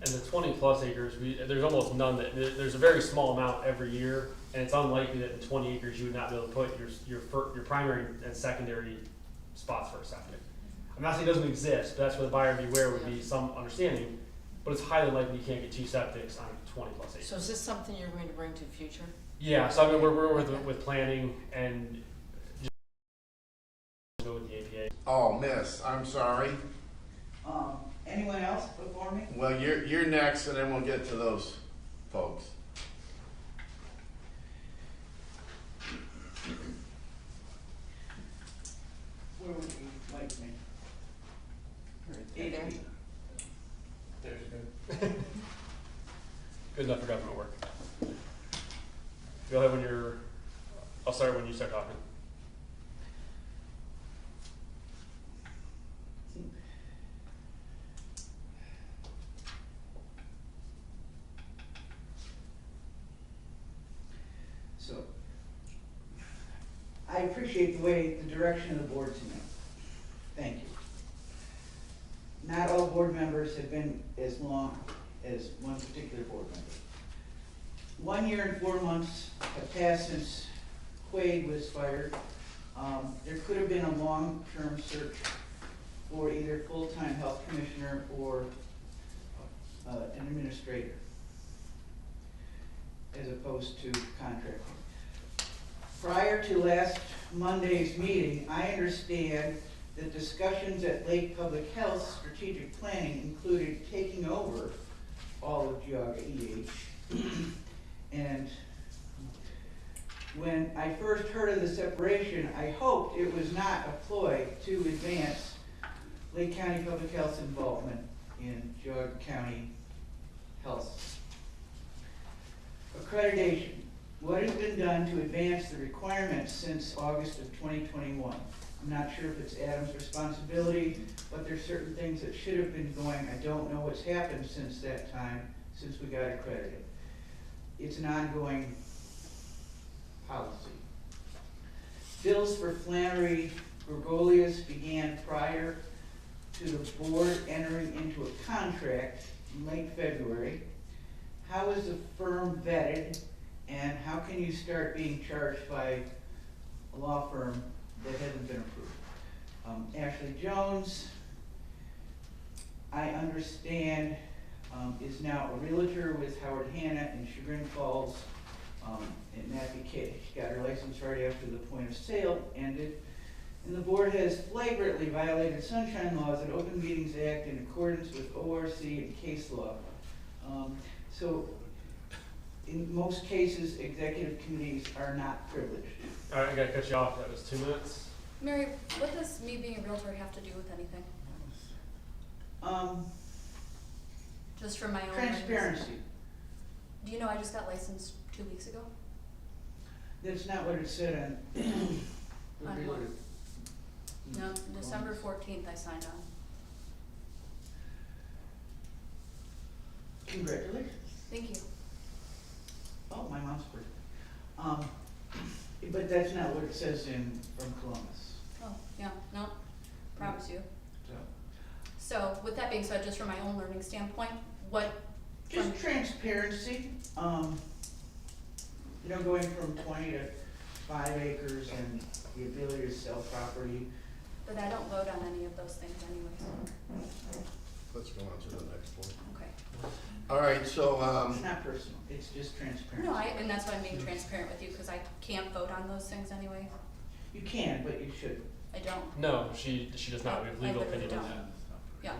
And the 20 plus acres, there's almost none there's a very small amount every year, and it's unlikely that in 20 acres you would not be able to put your primary and secondary spots for a septic. I'm not saying it doesn't exist, but that's where the buyer beware would be some understanding, but it's highly likely you can't get 2 septics on 20 plus acres. So is this something you're going to bring to the future? Yeah, so I mean, we're with planning and just go with the APA. Oh, miss, I'm sorry. Anyone else before me? Well, you're next, and then we'll get to those folks. Where would you like me? Right there. There's good. Good enough for government work. Go ahead when you're. I'll start when you start talking. So, I appreciate the way, the direction of the board tonight. Thank you. Not all board members have been as long as one particular board member. 1 year and 4 months have passed since Quaid was fired. There could have been a long-term search for either full-time health commissioner or an administrator, as opposed to contracting. Prior to last Monday's meeting, I understand that discussions at Lake Public Health strategic planning included taking over all of Geauga EH. And when I first heard of the separation, I hoped it was not a ploy to advance Lake County Public Health's involvement in Geauga County Health. Accreditation. What has been done to advance the requirements since August of 2021? I'm not sure if it's Adam's responsibility, but there's certain things that should have been going. I don't know what's happened since that time, since we got accredited. It's an ongoing policy. Bills for Flannery Gregolius began prior to the board entering into a contract in late February. How is the firm vetted, and how can you start being charged by a law firm that hasn't been approved? Ashley Jones, I understand, is now a realtor with Howard Hanna in Chagrin Falls. And that became, she got her license right after the point of sale ended. And the board has flagrantly violated sunshine laws and Open Meetings Act in accordance with ORC and case law. So in most cases, executive committees are not privileged. All right, I gotta cut you off. That was 2 minutes. Mary, what does me being a realtor have to do with anything? Just for my own Transparency. Do you know I just got licensed 2 weeks ago? That's not what it said on. On what? No, December 14th I signed on. Congratulations. Thank you. Oh, my mom's birthday. But that's not what it says from Columbus. Oh, yeah, no, promise you. So, So with that being said, just from my own learning standpoint, what, just transparency, going from 20 to 5 acres and the ability to sell property. but I don't vote on any of those things anyways. Let's go on to the next one. Okay. All right, so, It's not personal, it's just transparency. No, and that's why I'm being transparent with you, because I can't vote on those things anyway. You can, but you shouldn't. I don't. No, she does not. We have legal I literally opinion on don't. that. Yeah,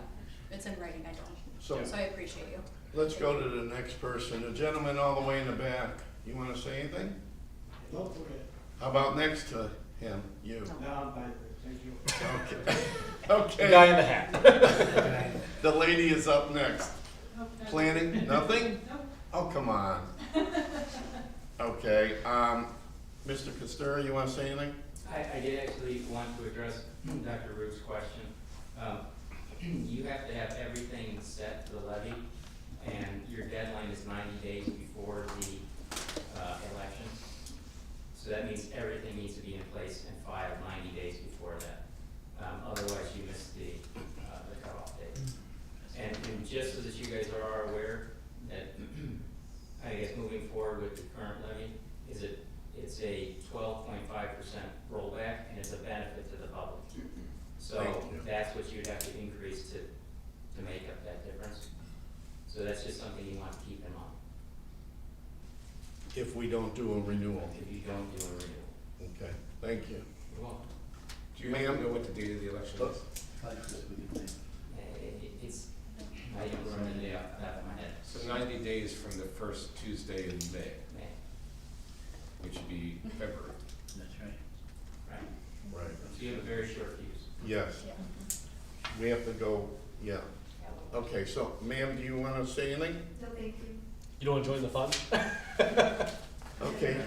it's in writing, I don't. so So I appreciate you. let's go to the next person. The gentleman all the way in the back. You wanna say anything? No, okay. How about next to him? You. No, I'm fine, thank you. Okay. The guy in the hat. The lady is up next. Planning, nothing? Oh, come on. Okay, Mr. Costura, you wanna say anything? I did actually want to address Dr. Ruth's question. You have to have everything set for the levy, and your deadline is 90 days before the election. So that means everything needs to be in place and filed 90 days before that. Otherwise, you miss the cutoff date. And just so that you guys are aware, that I guess moving forward with the current levy, it's a 12.5% rollback, and it's a benefit to the public. So Thank you. that's what you'd have to increase to make up that difference. So that's just something you want to keep in mind If we don't do a renewal. if you don't do a renewal. Okay, thank you. You're welcome. Do you Ma'am? know what the date of the election is? It's, I don't remember the day off the top of my head. So 90 days from the first Tuesday in May, May, which would be February. That's right. right? Right. So you have a very short fuse. Yes, Yeah. we have to go, yeah. Okay, so ma'am, do you wanna say anything? No, thank you. You don't want to join the fun? Okay.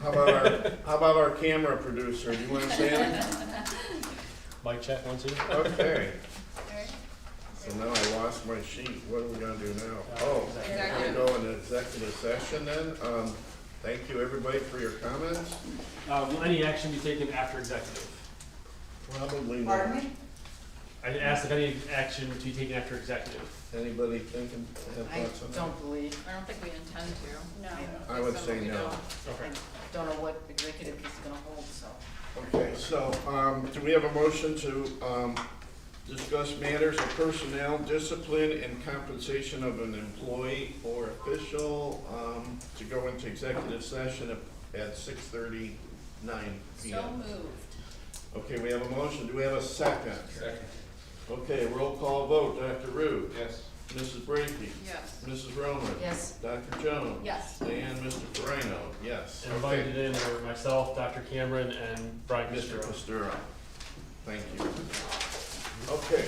How about our camera producer? Do you wanna say anything? Mic check, 1, 2. Okay, Alright. so now I lost my sheet. What are we gonna do now? Oh, we're gonna Executive. go into executive session then. Thank you, everybody, for your comments. Will any action be taken after executive? Probably not. Pardon me? I asked if any action to be taken after executive. Anybody thinking, have I thoughts on that? don't believe, I don't think we intend to. No. I would Based on say what we no. know. Okay. I don't know what executive is gonna hold, so. Okay, so, do we have a motion to, discuss matters of personnel, discipline, and compensation of an employee or official, to go into executive session at 6:39 So PM? moved. Okay, we have a motion, do we have a second? Second. Okay, roll call vote, Dr. Rude, Yes. Mrs. Brackey, Yes. Mrs. Roman. Yes. Dr. Jones. Yes. And Mr. Farino, yes. And Okay. invited in are myself, Dr. Cameron, and Brian Mr. Castro. Costero, thank you. Okay,